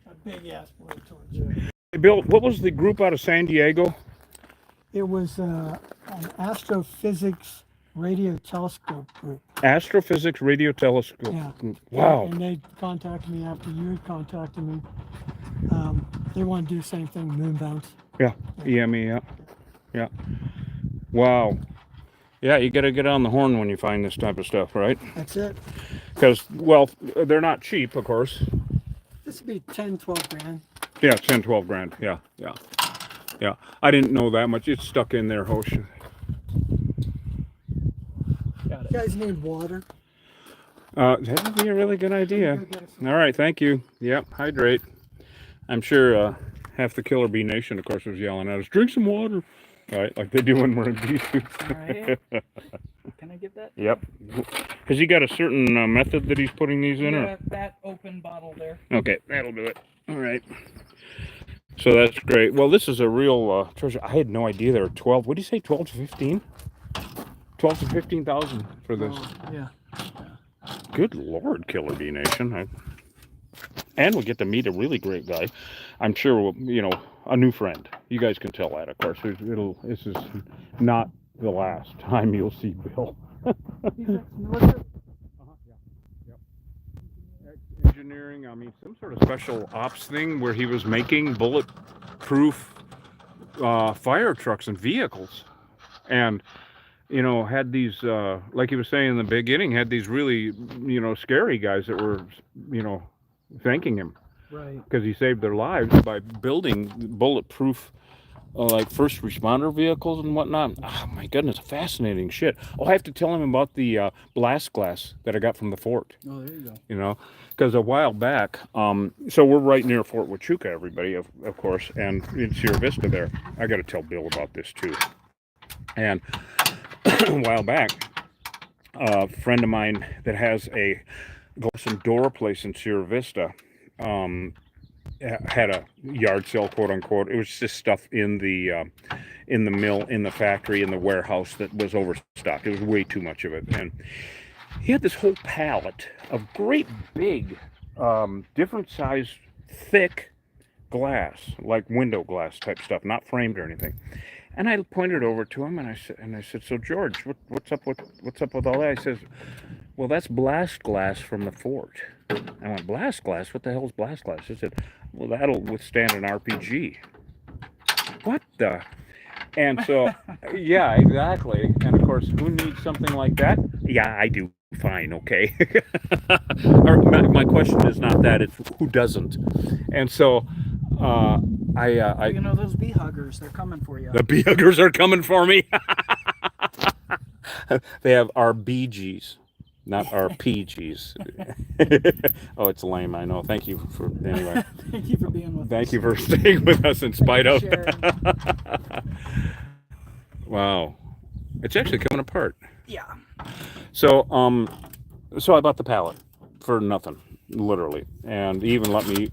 A big ass blowtorch. Bill, what was the group out of San Diego? It was an astrophysics radio telescope group. Astrophysics Radio Telescope. Yeah. Wow. And they contacted me after you had contacted me. They want to do the same thing, moon bounce. Yeah. EME. Yeah. Wow. Yeah, you got to get on the horn when you find this type of stuff, right? That's it. Because, well, they're not cheap, of course. This would be 10, 12 grand. Yeah, 10, 12 grand. Yeah. I didn't know that much. It's stuck in there, Hosh. Got You it. guys need water. That would be a really good idea. All right, thank you. Yep, hydrate. I'm sure half the Killer Bee Nation, of course, was yelling at us, drink some water. Right, like they do when we're in bee suits. All right. Can I get that? Yep. Has he got a certain method that he's putting these in? Yeah, Or? that open bottle there. Okay, that'll do it. All right. So that's great. Well, this is a real treasure. I had no idea there were 12. What do you say, 12 to 15? 12 to 15,000 for this. Yeah. Good Lord, Killer Bee Nation. And we'll get to meet a really great guy. I'm sure we'll, a new friend. You guys can tell that, of course. This is not the last time you'll see Bill. Engineering, I mean, some sort of special ops thing where he was making bulletproof fire trucks and vehicles. And, had these, like he was saying in the beginning, had these really, scary guys that were, thanking him. Right. Because he saved their lives by building bulletproof, like first responder vehicles and whatnot. Oh my goodness, fascinating shit. Oh, I have to tell him about the blast glass that I got from the fort. Oh, there you go. Because a while back, so we're right near Fort Huachuca, everybody, of course, and in Sierra Vista there. I got to tell Bill about this too. And a while back, a friend of mine that has a glass and door place in Sierra Vista, had a yard sale, quote unquote. It was just stuff in the mill, in the factory, in the warehouse that was overstocked. It was way too much of it. And he had this whole pallet of great big, different size, thick glass, like window glass type stuff, not framed or anything. And I pointed over to him and I said, so George, what's up with all that? He says, well, that's blast glass from the fort. I went, blast glass? What the hell is blast glass? He said, well, that'll withstand an RPG. What the? And so, yeah, exactly. And of course, who needs something like that? Yeah, I do. Fine, okay. My question is not that, it's who doesn't. And so, those bee huggers, they're coming for you. The bee huggers are coming for me. They have RBGs. Not RPGs. Oh, it's lame, I know. Thank you for, anyway. Thank you for being with us. Thank you for staying with us in spite of. Wow. It's actually coming apart. Yeah. So, I bought the pallet for nothing, literally. And he even let me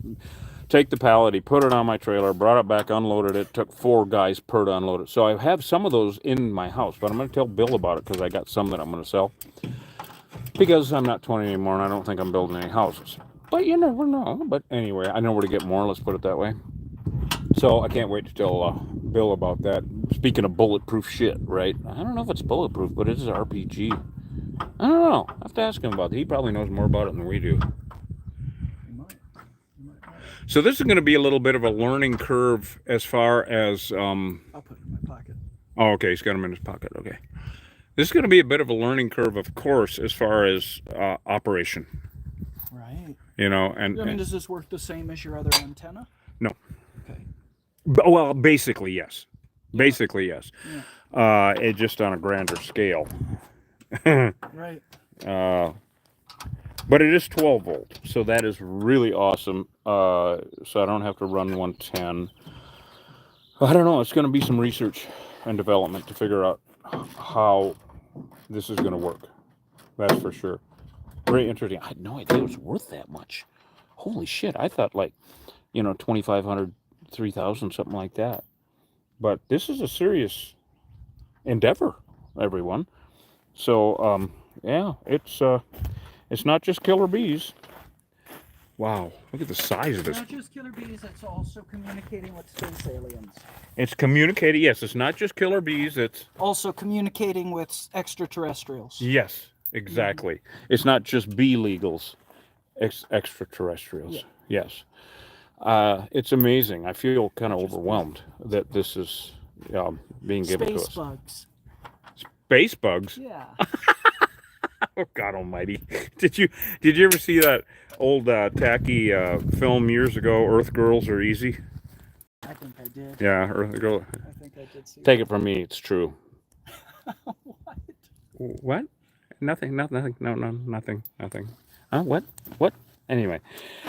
take the pallet, he put it on my trailer, brought it back, unloaded it, took 4 guys per to unload it. So I have some of those in my house, but I'm going to tell Bill about it because I got some that I'm going to sell. Because I'm not 20 anymore and I don't think I'm building any houses. But you never know. But anyway, I know where to get more, let's put it that way. So I can't wait to tell Bill about that. Speaking of bulletproof shit, right? I don't know if it's bulletproof, but it is an RPG. I don't know. I have to ask him about it. He probably knows more about it than we do. So this is going to be a little bit of a learning curve as far as... I'll put it in my Oh, okay. He's got them in his pocket. Okay. This is going to be a bit of a learning curve, of course, as far as operation. Right. You know, I mean, does this work the same as your other antenna? No. Okay. Well, basically, yes. Yeah. Basically, yes. Yeah. It just on a grander scale. Right. But it is 12 volt, so that is really awesome. So I don't have to run 110. I don't know. It's going to be some research and development to figure out how this is going to work. That's for sure. Very interesting. I had no idea it was worth that much. Holy shit. I thought like, you know, 2,500, 3,000, something like that. But this is a serious endeavor, everyone. So, yeah, it's not just killer bees. Wow, look at the size of It's this. not just killer bees, it's also communicating with space aliens. It's communicating, yes, it's not just killer bees, it's... Also communicating with extraterrestrials. Yes, exactly. It's not just bee legals, extraterrestrials. Yeah. Yes. It's amazing. I feel kind of overwhelmed that this is being given to us. Space bugs. Space bugs? Yeah. Oh, God almighty. Did you ever see that old tacky film years ago, Earth Girls Are Easy? I think I did. Yeah, Earth Girl. I think I did see Take it from me, it's true. What? What? Nothing, nothing, no, nothing. What? Anyway.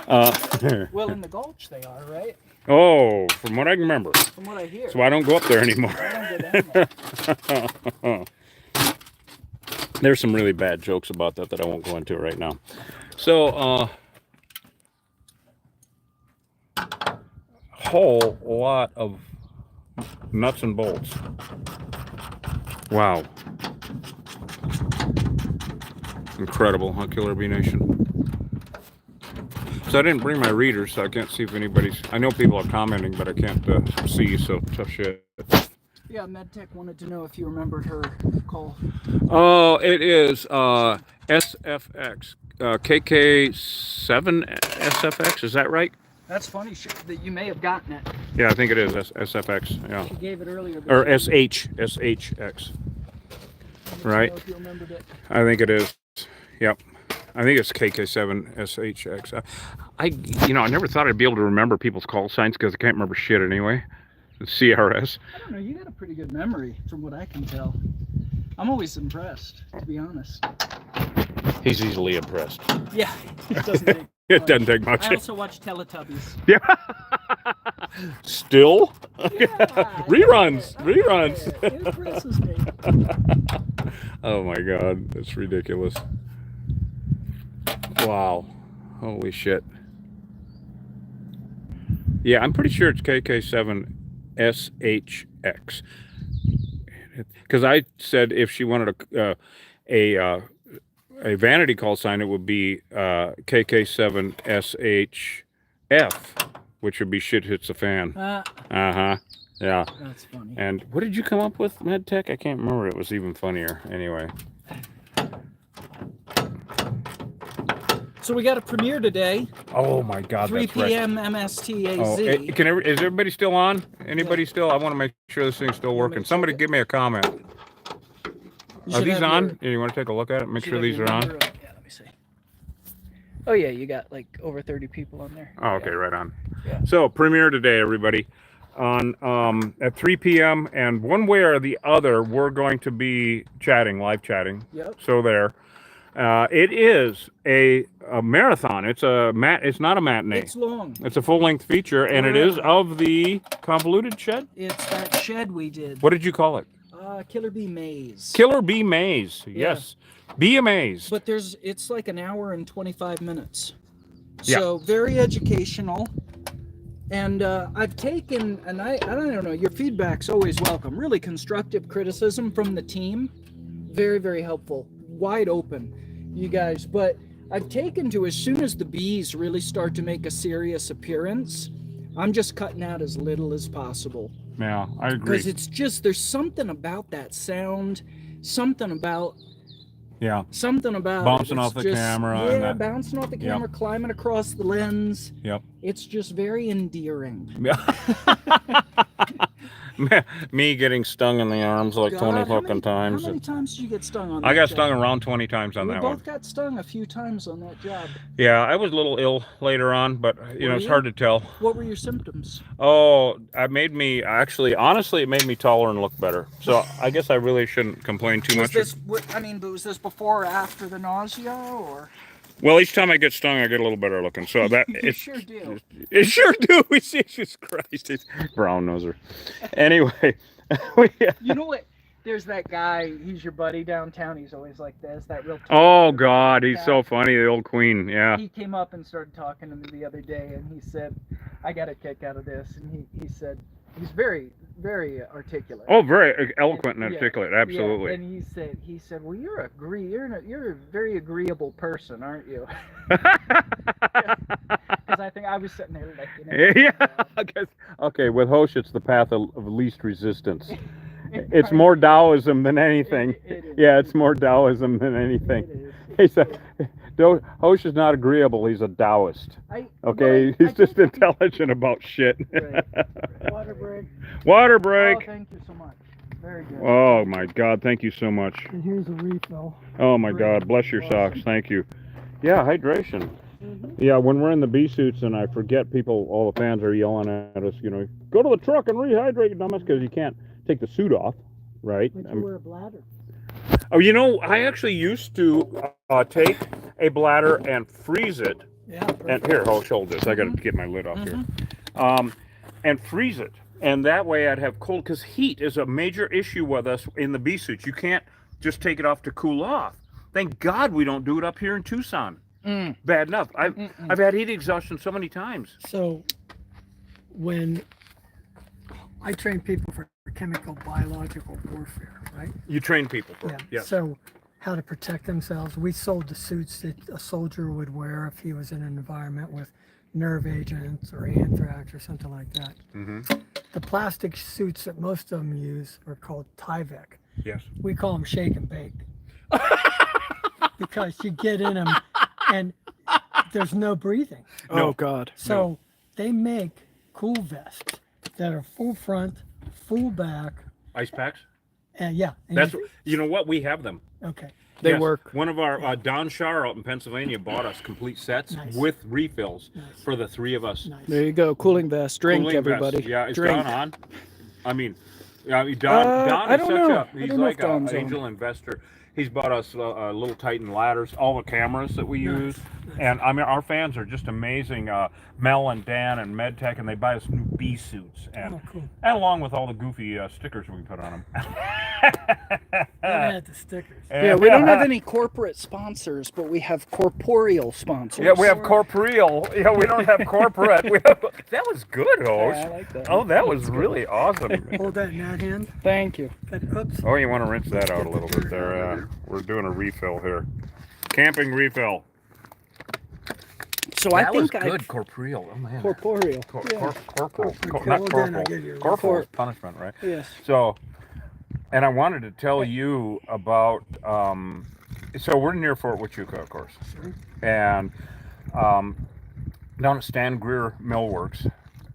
Well, in the Gulch they are, right? Oh, from what I can remember. From what I hear. So I don't go up there anymore. I don't go down there. There's some really bad jokes about that I won't go into right now. So, whole lot of nuts and bolts. Wow. Incredible, huh, Killer Bee Nation? So I didn't bring my readers, so I can't see if anybody's... I know people are commenting, but I can't see, so tough shit. Yeah, MedTech wanted to know if you remembered her call. Oh, it is SFX. KK7 SFX, is that right? That's funny that you may have gotten it. Yeah, I think it is SFX, yeah. She gave it earlier. Or SHX. Right? If you remembered it. I think it is. Yep. I think it's KK7 SHX. I never thought I'd be able to remember people's call signs because I can't remember shit anyway. It's CRS. I don't know, you got a pretty good memory from what I can tell. I'm always impressed, to be honest. He's easily impressed. Yeah, it doesn't take It doesn't take much. I also watch Teletubbies. Yeah. Still? Yeah, Reruns. I love Reruns. It impresses me. Oh my God, that's ridiculous. Wow. Holy shit. Yeah, I'm pretty sure it's KK7 SHX. Because I said if she wanted a vanity call sign, it would be KK7 SHF, which would be shit hits the fan. Uh-huh. Yeah. That's funny. And what did you come up with, MedTech? I can't remember. It was even funnier. Anyway. So we got a premiere today. Oh my God, 3 that's right. p.m. MST AZ. Oh, is everybody still on? Anybody still? I want to make sure this thing's still working. Somebody give me a comment. Are these on? You want to take a look at it? Make sure these are on. Yeah, let me see. Oh yeah, you got like over 30 people on there. Oh, okay, right on. Yeah. So premiere today, everybody, on at 3 p.m. and one way or the other, we're going to be live chatting. Yep. So there. It is a marathon. It's not a matinee. It's long. It's a full-length feature, and it is of the convoluted shed. It's that shed we did. What did you call it? Killer Bee Maze. Killer Bee Maze. Yes. Be amazed. But it's like an hour and 25 minutes. Yeah. So very educational. And I've taken, and I don't know, your feedback's always welcome. Really constructive criticism from the team. Very, very helpful. Wide open, you guys. But I've taken to, as soon as the bees really start to make a serious appearance, I'm just cutting out as little as possible. Yeah, I agree. Because it's just, there's something about that sound, something about bouncing off the camera. Yeah, bouncing off the camera, climbing across the lens. Yep. It's just very endearing. Me getting stung in the arms like God, 20 how fucking many, times. How many times did you get stung on that I got job? stung around 20 times on We that both one. got stung a few times on that job. Yeah, I was a little ill later on, but you know, it's hard to tell. What were your symptoms? Oh, honestly, it made me taller and look better. So I guess I really shouldn't complain too much. But was this before or after the nausea, or? Well, each time I get stung, I get a little better looking. So that You sure do. It sure do. Jesus Christ, it's brown noser. Anyway, You know what? There's that guy. He's your buddy downtown. He's always like this. That real. Oh God, he's so funny. The old queen. Yeah. He came up and started talking to me the other day, and he said, "I got a kick out of this." And he said, he's very, very articulate. Oh, very eloquent and articulate. Absolutely. Yeah. And he said, "Well, you're a very agreeable person, aren't you?" Because I think I was sitting there like, yeah. Okay, with Hosh, it's the path of least resistance. It's more Taoism than anything. Yeah, it's more Taoism than anything. He said, Hosh is not agreeable. He's a Taoist. Okay, he's just intelligent about shit. Right. Water break. Water break. Oh, thank you so much. Very good. Oh my God, thank you so much. And here's a refill. Oh my God, bless your socks. Thank you. Yeah, hydration. Yeah, when we're in the bee suits and I forget all the fans are yelling at us, you know, go to the truck and rehydrate, dumbass, because you can't take the suit off, right? But you wear a bladder. Oh, you know, I actually used to take a bladder and freeze it. Yeah. And here, hold this. I got to get my lid off here. And freeze it. And that way I'd have cold, because heat is a major issue with us in the bee suits. You can't just take it off to cool off. Thank God we don't do it up here in Tucson. Bad enough. I've had heat exhaustion so many times. So when I train people for chemical biological warfare, right? You train people for it. Yes. So how to protect themselves. We sold the suits that a soldier would wear if he was in an environment with nerve agents or anthrax or something like that. The plastic suits that most of them use are called Tyvek. Yes. We call them shake and bake. Because you get in them and there's no breathing. Oh God. So they make cool vests that are full front, full back. Ice packs? And yeah. And That's you know what? We have them. okay. They work. One of our Don Shar out in Pennsylvania bought us complete sets with refills for the three of us. Nice. There you go. Cooling vest. Drink, Cooling everybody. vest. Yeah, is Drink. Don on? I mean, Don I is don't such know. he's I don't know like if Don's an on. angel investor. He's bought us little Titan ladders, all the cameras that we use. And I mean, our fans are just amazing. Mel and Dan and MedTech, and they buy us new bee suits. And, cool. and along with all the goofy stickers we can put on them. I had the stickers. Yeah, we don't have any corporate sponsors, but we have corporeal sponsors. Yeah, we have corporeal. Yeah, we don't have corporate. That was good, Hosh. Yeah, I like that. Oh, that was really awesome. Hold that in that hand. Thank you. Oops. Oh, you want to rinse that out a little bit there. We're doing a refill here. Camping refill. So I think corporeal. Oh, man. corporeal. Corporal. Well, Not then corporal. I give you a Corporal is punishment, right? Yes. So, and I wanted to tell you about, so we're near Fort Huachuca, of course. And down at Stan Greer Millworks,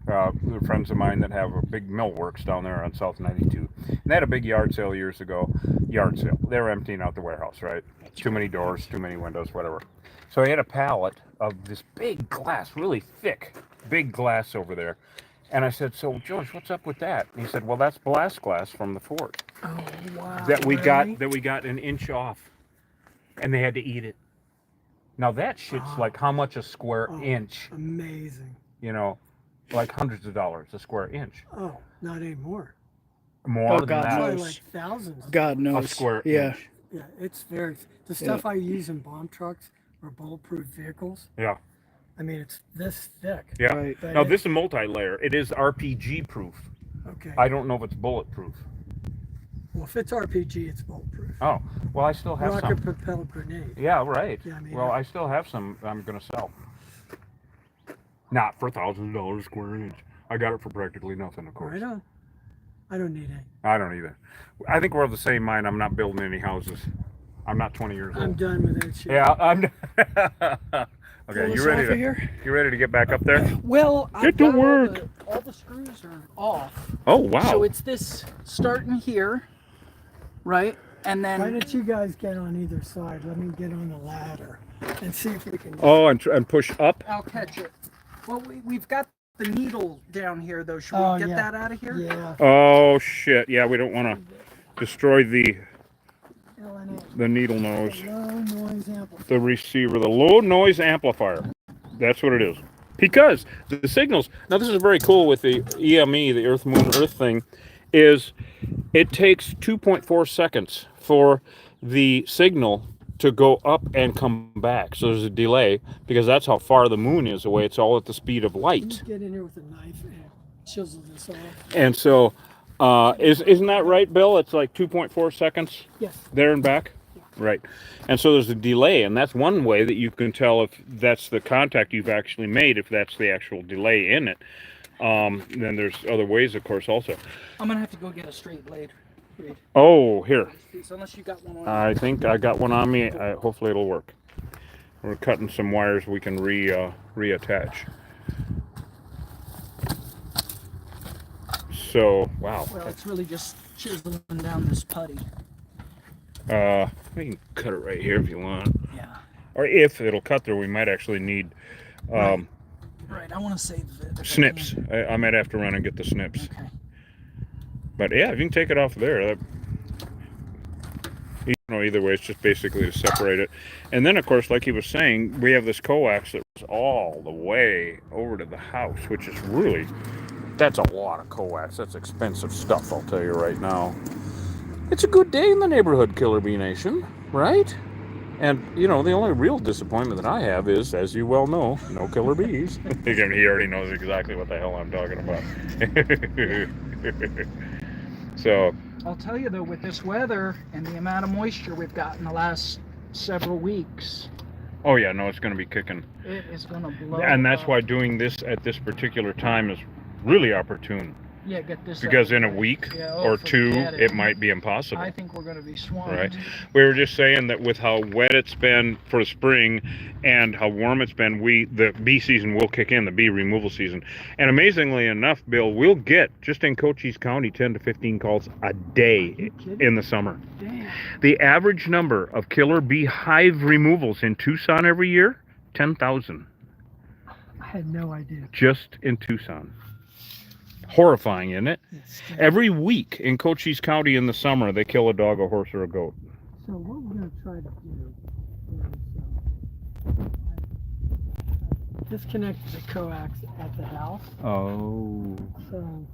they're friends of mine that have a big millworks down there on South 92. And they had a big yard sale years ago. Yard sale. They were emptying out the warehouse, right? Too many doors, too many windows, whatever. So he had a pallet of this big glass, really thick, big glass over there. And I said, so George, what's up with that? And he said, well, that's blast glass from the fort. Oh, wow. That we Really? got an inch off. And they had to eat it. Now that shit's like how much a square inch? Amazing. You know, like hundreds of dollars a square inch. Oh, not anymore. More than God that. Probably knows. like thousands. God knows. A square Yeah. inch. Yeah, it's very. The stuff I use in bomb trucks or bulletproof vehicles. Yeah. I mean, it's this thick. Yeah. Right. But Now this is multi-layer. It is RPG proof. Okay. I don't know if it's bulletproof. Well, if it's RPG, it's bulletproof. Oh, well, I still have Rocket some. propelled grenade. Yeah, right. Yeah, I mean, well, I still have some I'm going to sell. Not for $1,000 a square inch. I got it for practically nothing, of course. Right on. I don't need any. I don't either. I think we're of the same mind. I'm not building any houses. I'm not 20 years I'm old. done with that shit. Yeah, I'm. Okay, pull you this ready off to of here? you ready to get back up there? Well, I've to got work. All the screws are off. Oh wow. So it's this starting here, right? And Why then don't you guys get on either side? Let me get on the ladder and see if we can. Oh, and push up. I'll catch it. Well, we've got the needle down here, though. Should Oh, we get yeah. that out of here? Yeah. Oh shit! Yeah, we don't want to destroy the LNA. needle nose, Low noise amplifier. the receiver, the low noise amplifier. That's what it is. Because the signals. Now this is very cool with the EME, the Earth Moon Earth thing, is it takes 2.4 seconds for the signal to go up and come back. So there's a delay because that's how far the moon is away. It's all at the speed of Can light. you get in here with a knife and chisel this off? And so, isn't that right, Bill? It's like 2.4 seconds Yes. there and back? Right. And so there's a delay, and that's one way that you can tell if that's the contact you've actually made, if that's the actual delay in it. Then there's other ways, of course, also. I'm gonna have to go get a straight blade. Oh, here. Unless you got one on. I think I got one on me. Hopefully it'll work. We're cutting some wires we can reattach. So, wow. Well, it's really just chiseling down this putty. We can cut it right here if you want. Yeah. Or if it'll cut there, we might actually need Right. I want to save it. snips. I might have to run and get the snips. Okay. But yeah, if you can take it off there, either way, it's just basically to separate it. And then, of course, like he was saying, we have this coax that was all the way over to the house, which is really, that's a lot of coax. That's expensive stuff, I'll tell you right now. It's a good day in the neighborhood, Killer Bee Nation, right? And, you know, the only real disappointment that I have is, as you well know, no killer bees. He already knows exactly what the hell I'm talking about. So, I'll tell you though, with this weather and the amount of moisture we've got in the last several weeks, oh yeah, no, it's going to be kicking. it is going to blow. And that's up. why doing this at this particular time is really opportune. Yeah, get this. Because out. in a week Yeah, or two, forget it might be impossible. I think we're going to be swamped. Right. We were just saying that with how wet it's been for spring and how warm it's been, the bee season will kick in, the bee removal season. And amazingly enough, Bill, we'll get, just in Cochise County, 10 to 15 calls a day in the summer. Damn. The average number of killer bee hive removals in Tucson every year, 10,000. I had no idea. Just in Tucson. Horrifying, isn't it? Yes. Every week in Cochise County in the summer, they kill a dog, a horse, or a goat. So what we're going to try to do is I disconnect the coax at the house. Oh. So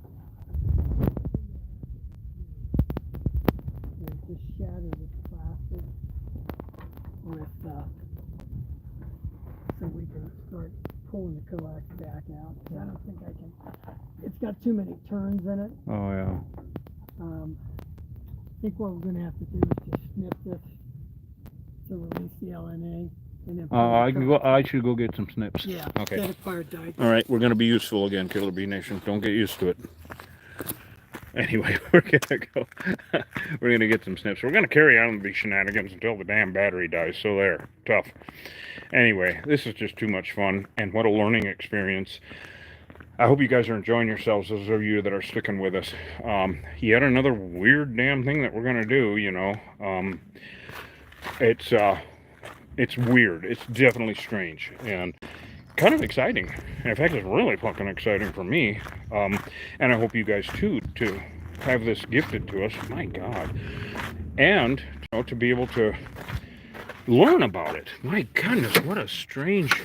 just shatter the plastic with so we can start pulling the coax back out. I don't think I can. It's got too many turns in it. Oh, yeah. I think what we're going to have to do is just snip this to release the LNA. And then I should go get some snips. Yeah. Okay. Get a fire dike. All right, we're going to be useful again, Killer Bee Nation. Don't get used to it. Anyway, we're going to go. We're going to get some snips. We're going to carry on with these shenanigans until the damn battery dies. So there. Tough. Anyway, this is just too much fun. And what a learning experience. I hope you guys are enjoying yourselves, those of you that are sticking with us. Yet another weird damn thing that we're going to do, you know. It's weird. It's definitely strange. And kind of exciting. In fact, it's really fucking exciting for me. And I hope you guys too, to have this gifted to us. My God. And, you know, to be able to learn about it. My goodness, what a strange,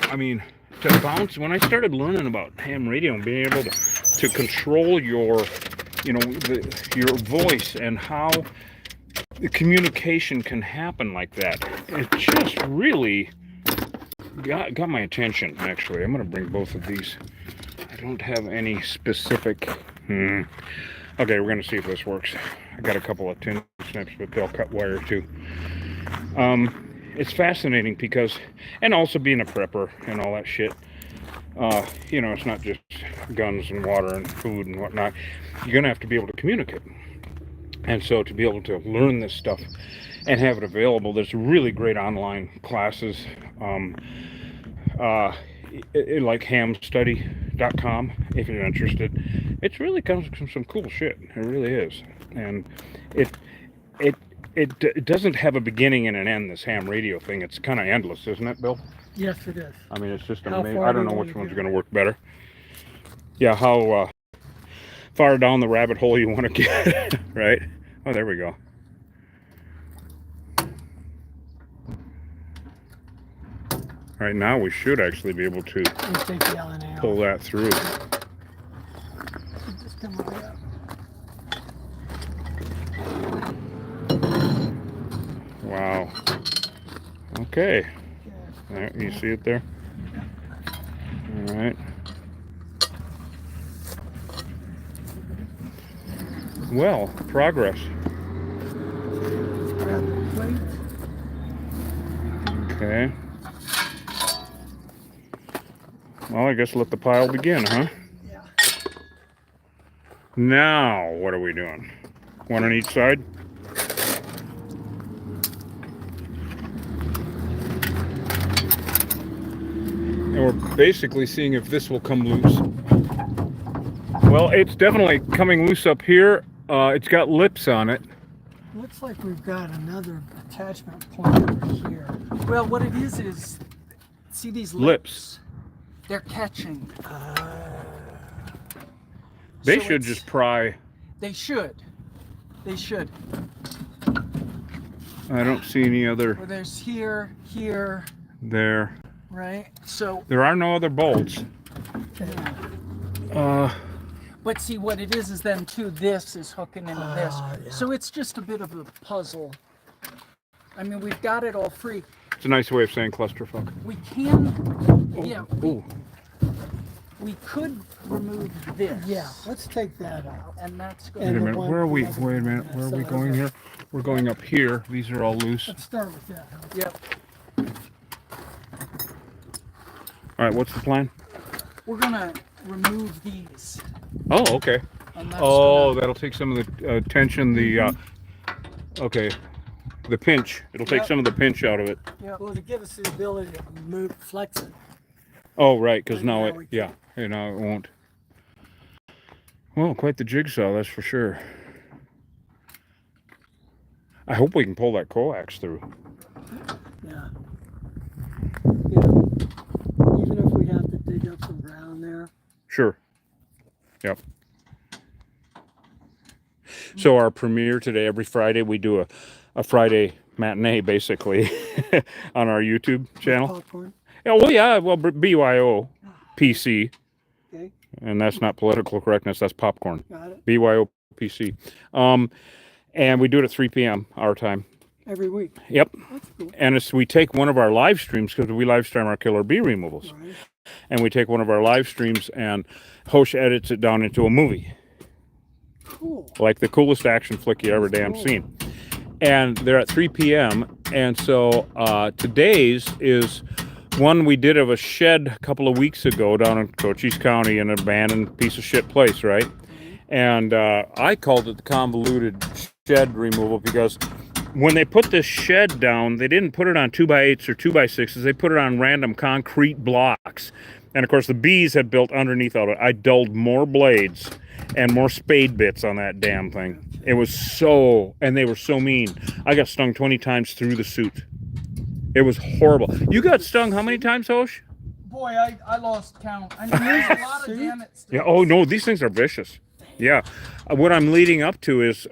I mean, to bounce, when I started learning about ham radio and being able to control your, you know, your voice and how the communication can happen like that, it just really got my attention, actually. I'm going to bring both of these. I don't have any specific, Okay, we're going to see if this works. I got a couple of tin snips, but they'll cut wire too. It's fascinating because, and also being a prepper and all that shit, you know, it's not just guns and water and food and whatnot. You're going to have to be able to communicate. And so to be able to learn this stuff and have it available. There's really great online classes, like hamstudy.com if you're interested. It really comes from some cool shit. It really is. And it doesn't have a beginning and an end, this ham radio thing. It's kind of endless, isn't it, Bill? Yes, it is. I mean, it's just How amazing. far I do don't you know wanna which one's go? going to work better. Yeah, how far down the rabbit hole you want to get, right? Oh, there we go. Right now, we should actually be able to You take the LNA pull off. that through. Just come right up. Wow. Okay. Yeah. There, you see it there? All right. Well, progress. Grab the plate. Okay. Well, I guess let the pile begin, huh? Yeah. Now, what are we doing? One on each side? And we're basically seeing if this will come loose. Well, it's definitely coming loose up here. It's got lips on it. Looks like we've got another attachment point over here. Well, what it is see these Lips. They're catching. They So should it's- just pry. They should. They should. I don't see any other Well, there's here, there. right? So, There are no other bolts. but see what it is then too, this is hooking into this. Yeah. So it's just a bit of a puzzle. I mean, we've got it all free. It's a nice way of saying clusterfuck. We can, yeah, Ooh. we could remove this. Yeah, let's take that out. And that's Wait a going And to, minute. Where are we? Wait a minute. Where are we going here? We're going up here. These are all loose. Let's start with that. Huh? yep. All right. What's the plan? We're gonna remove these. Oh, okay. And that's Oh, gonna, that'll take some of the tension. The okay, the pinch. It'll take Yep. some of the pinch out of it. Well, to give us the ability to move, flex it. Oh, right. Because Right now now it, we yeah, you know, it won't. Well, quite the jigsaw, that's for sure. I hope we can pull that coax through. Yeah. Yeah. Even if we have to dig up some ground there. Sure. Yep. So our premiere today, every Friday, we do a Friday matinee, basically, on our YouTube channel. Popcorn. Oh, well, yeah, well, BYO PC, Okay. and that's not political correctness, that's popcorn. Got it. BYO PC. And we do it at 3 p.m. our time. Every week. Yep. That's cool. And it's, we take one of our live streams, because we live stream our killer bee removals. Right. And we take one of our live streams and Hosh edits it down into a movie. Cool. Like the coolest action flick you ever damn seen. And they're at 3 p.m. And so today's is one we did of a shed a couple of weeks ago down in Cochise County in an abandoned piece of shit place, right? And I called it the convoluted shed removal because when they put this shed down, they didn't put it on 2x8s or 2x6s. They put it on random concrete blocks. And of course, the bees had built underneath all of it. I dulled more blades and more spade bits on that damn thing. It was so, and they were so mean. I got stung 20 times through the suit. It was horrible. You got stung how many times, Hosh? boy, I lost count. I mean, there's a lot of damn it still. Yeah. Oh no, these things are vicious. Yeah. What I'm leading up to is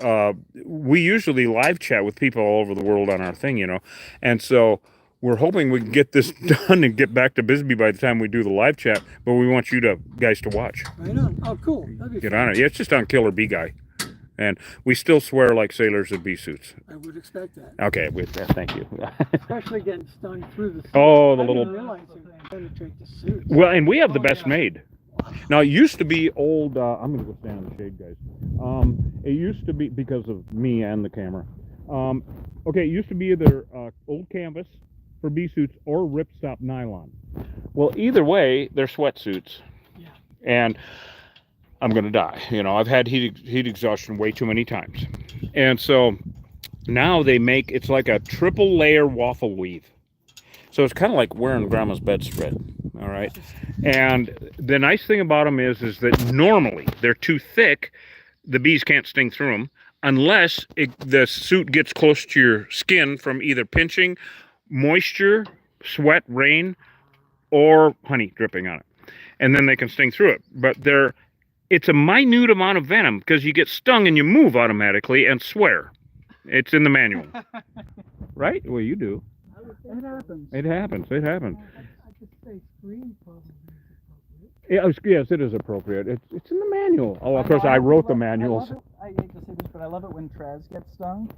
we usually live chat with people all over the world on our thing, you know, and so we're hoping we can get this done and get back to Bisbee by the time we do the live chat. But we want you guys to watch. Right on. Oh, cool. That'd be Get fun. on it. Yeah, it's just on Killer Bee Guy, and we still swear like sailors in bee suits. I would expect that. Okay, with that, thank you. Especially getting stung through the suit. Oh, the I little. didn't realize it would penetrate the suit. Well, and we have the Oh, best yeah. made. Now, it used to be old, I'm going to go stand in the shade, guys. It used to be, because of me and the camera. Okay, it used to be either old canvas for bee suits or ripstop nylon. Well, either way, they're sweatsuits. Yeah. And I'm going to die. You know, I've had heat exhaustion way too many times. And so Now they make, it's like a triple layer waffle weave. So it's kind of like wearing grandma's bedspread. All right. And the nice thing about them is that normally they're too thick. The bees can't sting through them unless the suit gets close to your skin from either pinching, moisture, sweat, rain, or honey dripping on it. And then they can sting through it. But it's a minute amount of venom because you get stung and you move automatically and swear. It's in the manual. Right? Well, you do. It happens. It happens. It happens. I could say screen probably is appropriate. Yes, it is appropriate. It's in the manual. Oh, of course, I wrote the manuals. I hate to say this, but I love it when Trez gets stung.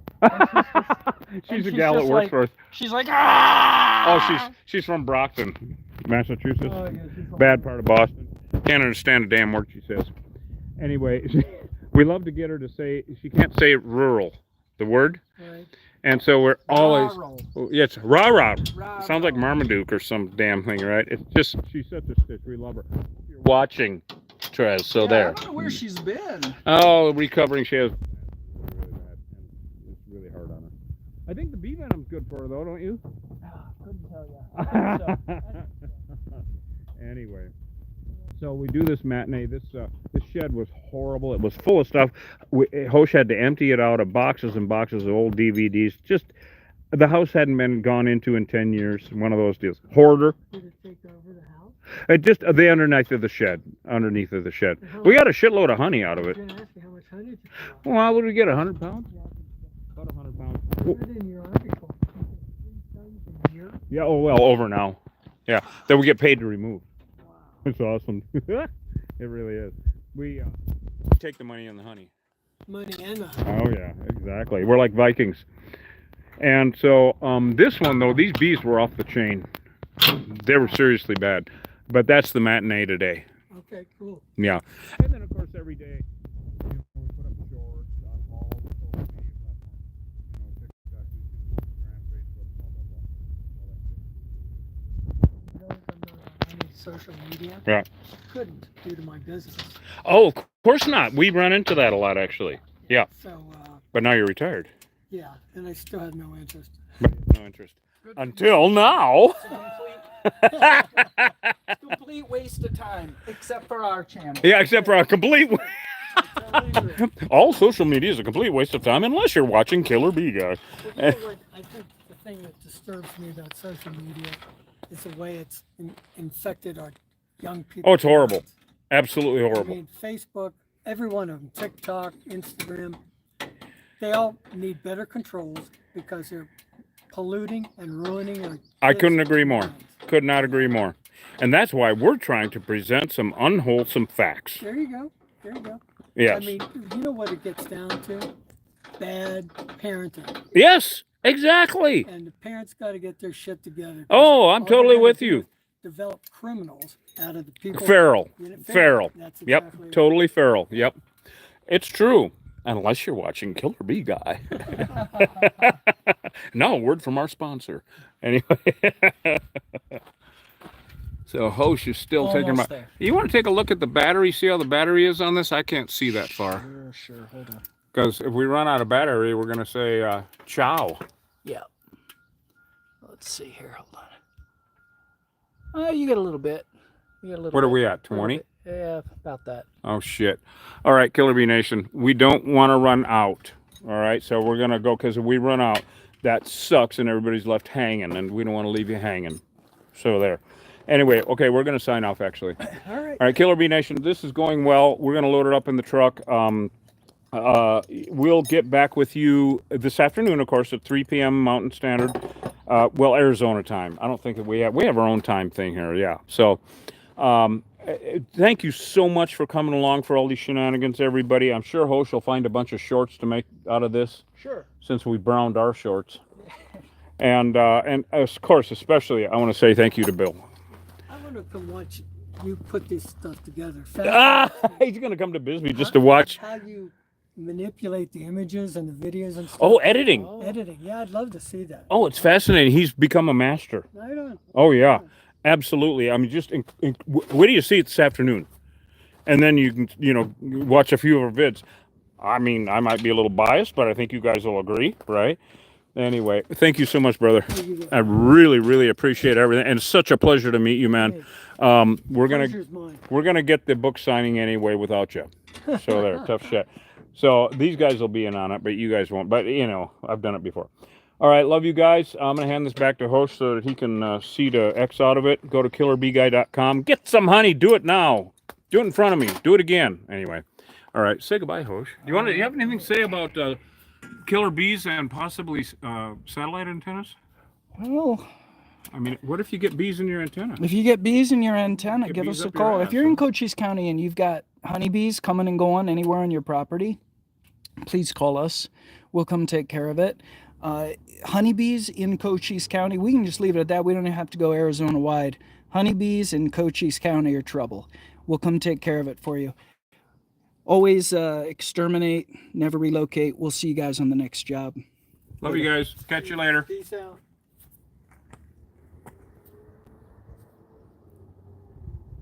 She's a gal that works for us. She's like, ah! Oh, she's from Brockton, Massachusetts. Oh, yeah, Bad part of Boston. Can't understand a damn word she says. Anyway, we love to get her to say, she can't say rural, the word. Right. And so we're always, Rural. yeah, it's rah-rah. Rah, Sounds like rah. Marmaduke or some damn thing, right? It's just, she's such a stitch. We love her. You're watching, Trez, so Yeah, there. I don't know where she's been. Oh, recovering. She has really bad. And it's really hard on her. I think the bee venom's good for her, though, don't you? Couldn't tell you. I think so. Anyway, so we do this matinee. This shed was horrible. It was full of stuff. Hosh had to empty it out of boxes and boxes of old DVDs. Just the house hadn't been gone into in 10 years. One of those deals. Hoarder. Did it take over the house? It just the underneath of the shed. Underneath of the shed. We got a shitload of honey out of I it. was going to ask you how much honey did you get? Well, what did we get? 100 pounds? Yeah, I think so. About 100 pounds. I read in your article, you get 3 tons a year. Yeah. Oh well, over now. Yeah. That we get paid to remove. Wow. It's awesome. It really is. We take the money and the honey. Money and the honey. Oh yeah, exactly. We're like Vikings. And so this one though, these bees were off the chain. They were seriously bad. But that's the matinee today. Okay, cool. Yeah. And then of course every day, we put up shorts on all the social media platforms. TikTok, YouTube, Instagram, Facebook, blah blah blah. All that shit. Those I'm not on any social media. Yeah. Couldn't due to my business. Oh, of course not. We run into that a lot actually. Yeah. So, But now you're retired. yeah, and I still had no interest. But no interest. Until now. Complete waste of time, except for our channel. Yeah, except for a complete. All social media is a complete waste of time unless you're watching Killer Bee Guy. Well, you know what? I think the thing that disturbs me about social media is the way it's infected our young people. Oh, it's horrible. Absolutely I horrible. mean, Facebook, every one of them, TikTok, Instagram, they all need better controls because they're polluting and ruining our I kids' couldn't agree more. minds. Could not agree more. And that's why we're trying to present some unwholesome facts. There you go. There you go. Yes. I mean, you know what it gets down to? Bad parenting. Yes, exactly. And the parents got to get their shit together. Oh, I'm All they're totally gonna with do you. is Develop criminals out of the people. Feral. You know, Feral. That's Yep. exactly it. Totally feral. Yep. It's true. Unless you're watching Killer Bee Guy. Now a word from our sponsor. Anyway. So Hosh is still taking Almost my. there. You want to take a look at the battery? See how the battery is on this? I can't see that far. Sure. Hold on. Because if we run out of battery, we're going to say ciao. Yeah. Let's see here. Hold on. Oh, you get a little bit. You get a little. What are bit. we at? A little 20? bit. Yeah, about that. Oh, shit. All right, Killer Bee Nation. We don't want to run out. All right, so we're going to go because if we run out, that sucks and everybody's left hanging, and we don't want to leave you hanging. So there. Anyway, okay, we're going to sign off, actually. All right. All right, Killer Bee Nation, this is going well. We're going to load it up in the truck. We'll get back with you this afternoon, of course, at 3 p.m. Mountain Standard. Well, Arizona time. I don't think that we have our own time thing here. Yeah. So, thank you so much for coming along for all these shenanigans, everybody. I'm sure Hosh will find a bunch of shorts to make out of this Sure. since we browned our shorts. And of course, especially, I want to say thank you to Bill. I want to come watch you put this stuff together. He's going to come to Bisbee just to watch. How you manipulate the images and the videos and stuff. Oh, editing. Editing. Yeah, I'd love to see that. Oh, it's fascinating. He's become a master. Right on. Oh, yeah. Absolutely. I mean, just wait till you see it this afternoon. And then you can, watch a few of our vids. I mean, I might be a little biased, but I think you guys will agree, right? Anyway, thank you so much, brother. I really, really appreciate everything, and such a pleasure to meet you, man. We're gonna get the book signing anyway without you. So there, tough shit. So these guys will be in on it, but you guys won't. But you know, I've done it before. All right, love you guys. I'm gonna hand this back to Hosh so that he can see the X out of it. Go to killerbeeguy.com. Get some honey. Do it now. Do it in front of me. Do it again. Anyway. All right. Say goodbye, Hosh. Do you have anything to say about killer bees and possibly satellite antennas? Well, I mean, what if you get bees in your antenna? if you get bees in your antenna, Get give bees us a up your call. ass, If you're in huh? Cochise County and you've got honeybees coming and going anywhere on your property, please call us. We'll come take care of it. Honeybees in Cochise County, we can just leave it at that. We don't have to go Arizona wide. Honeybees in Cochise County are trouble. We'll come take care of it for you. Always exterminate, never relocate. We'll see you guys on the next job. Love you guys. Catch you later. Peace out.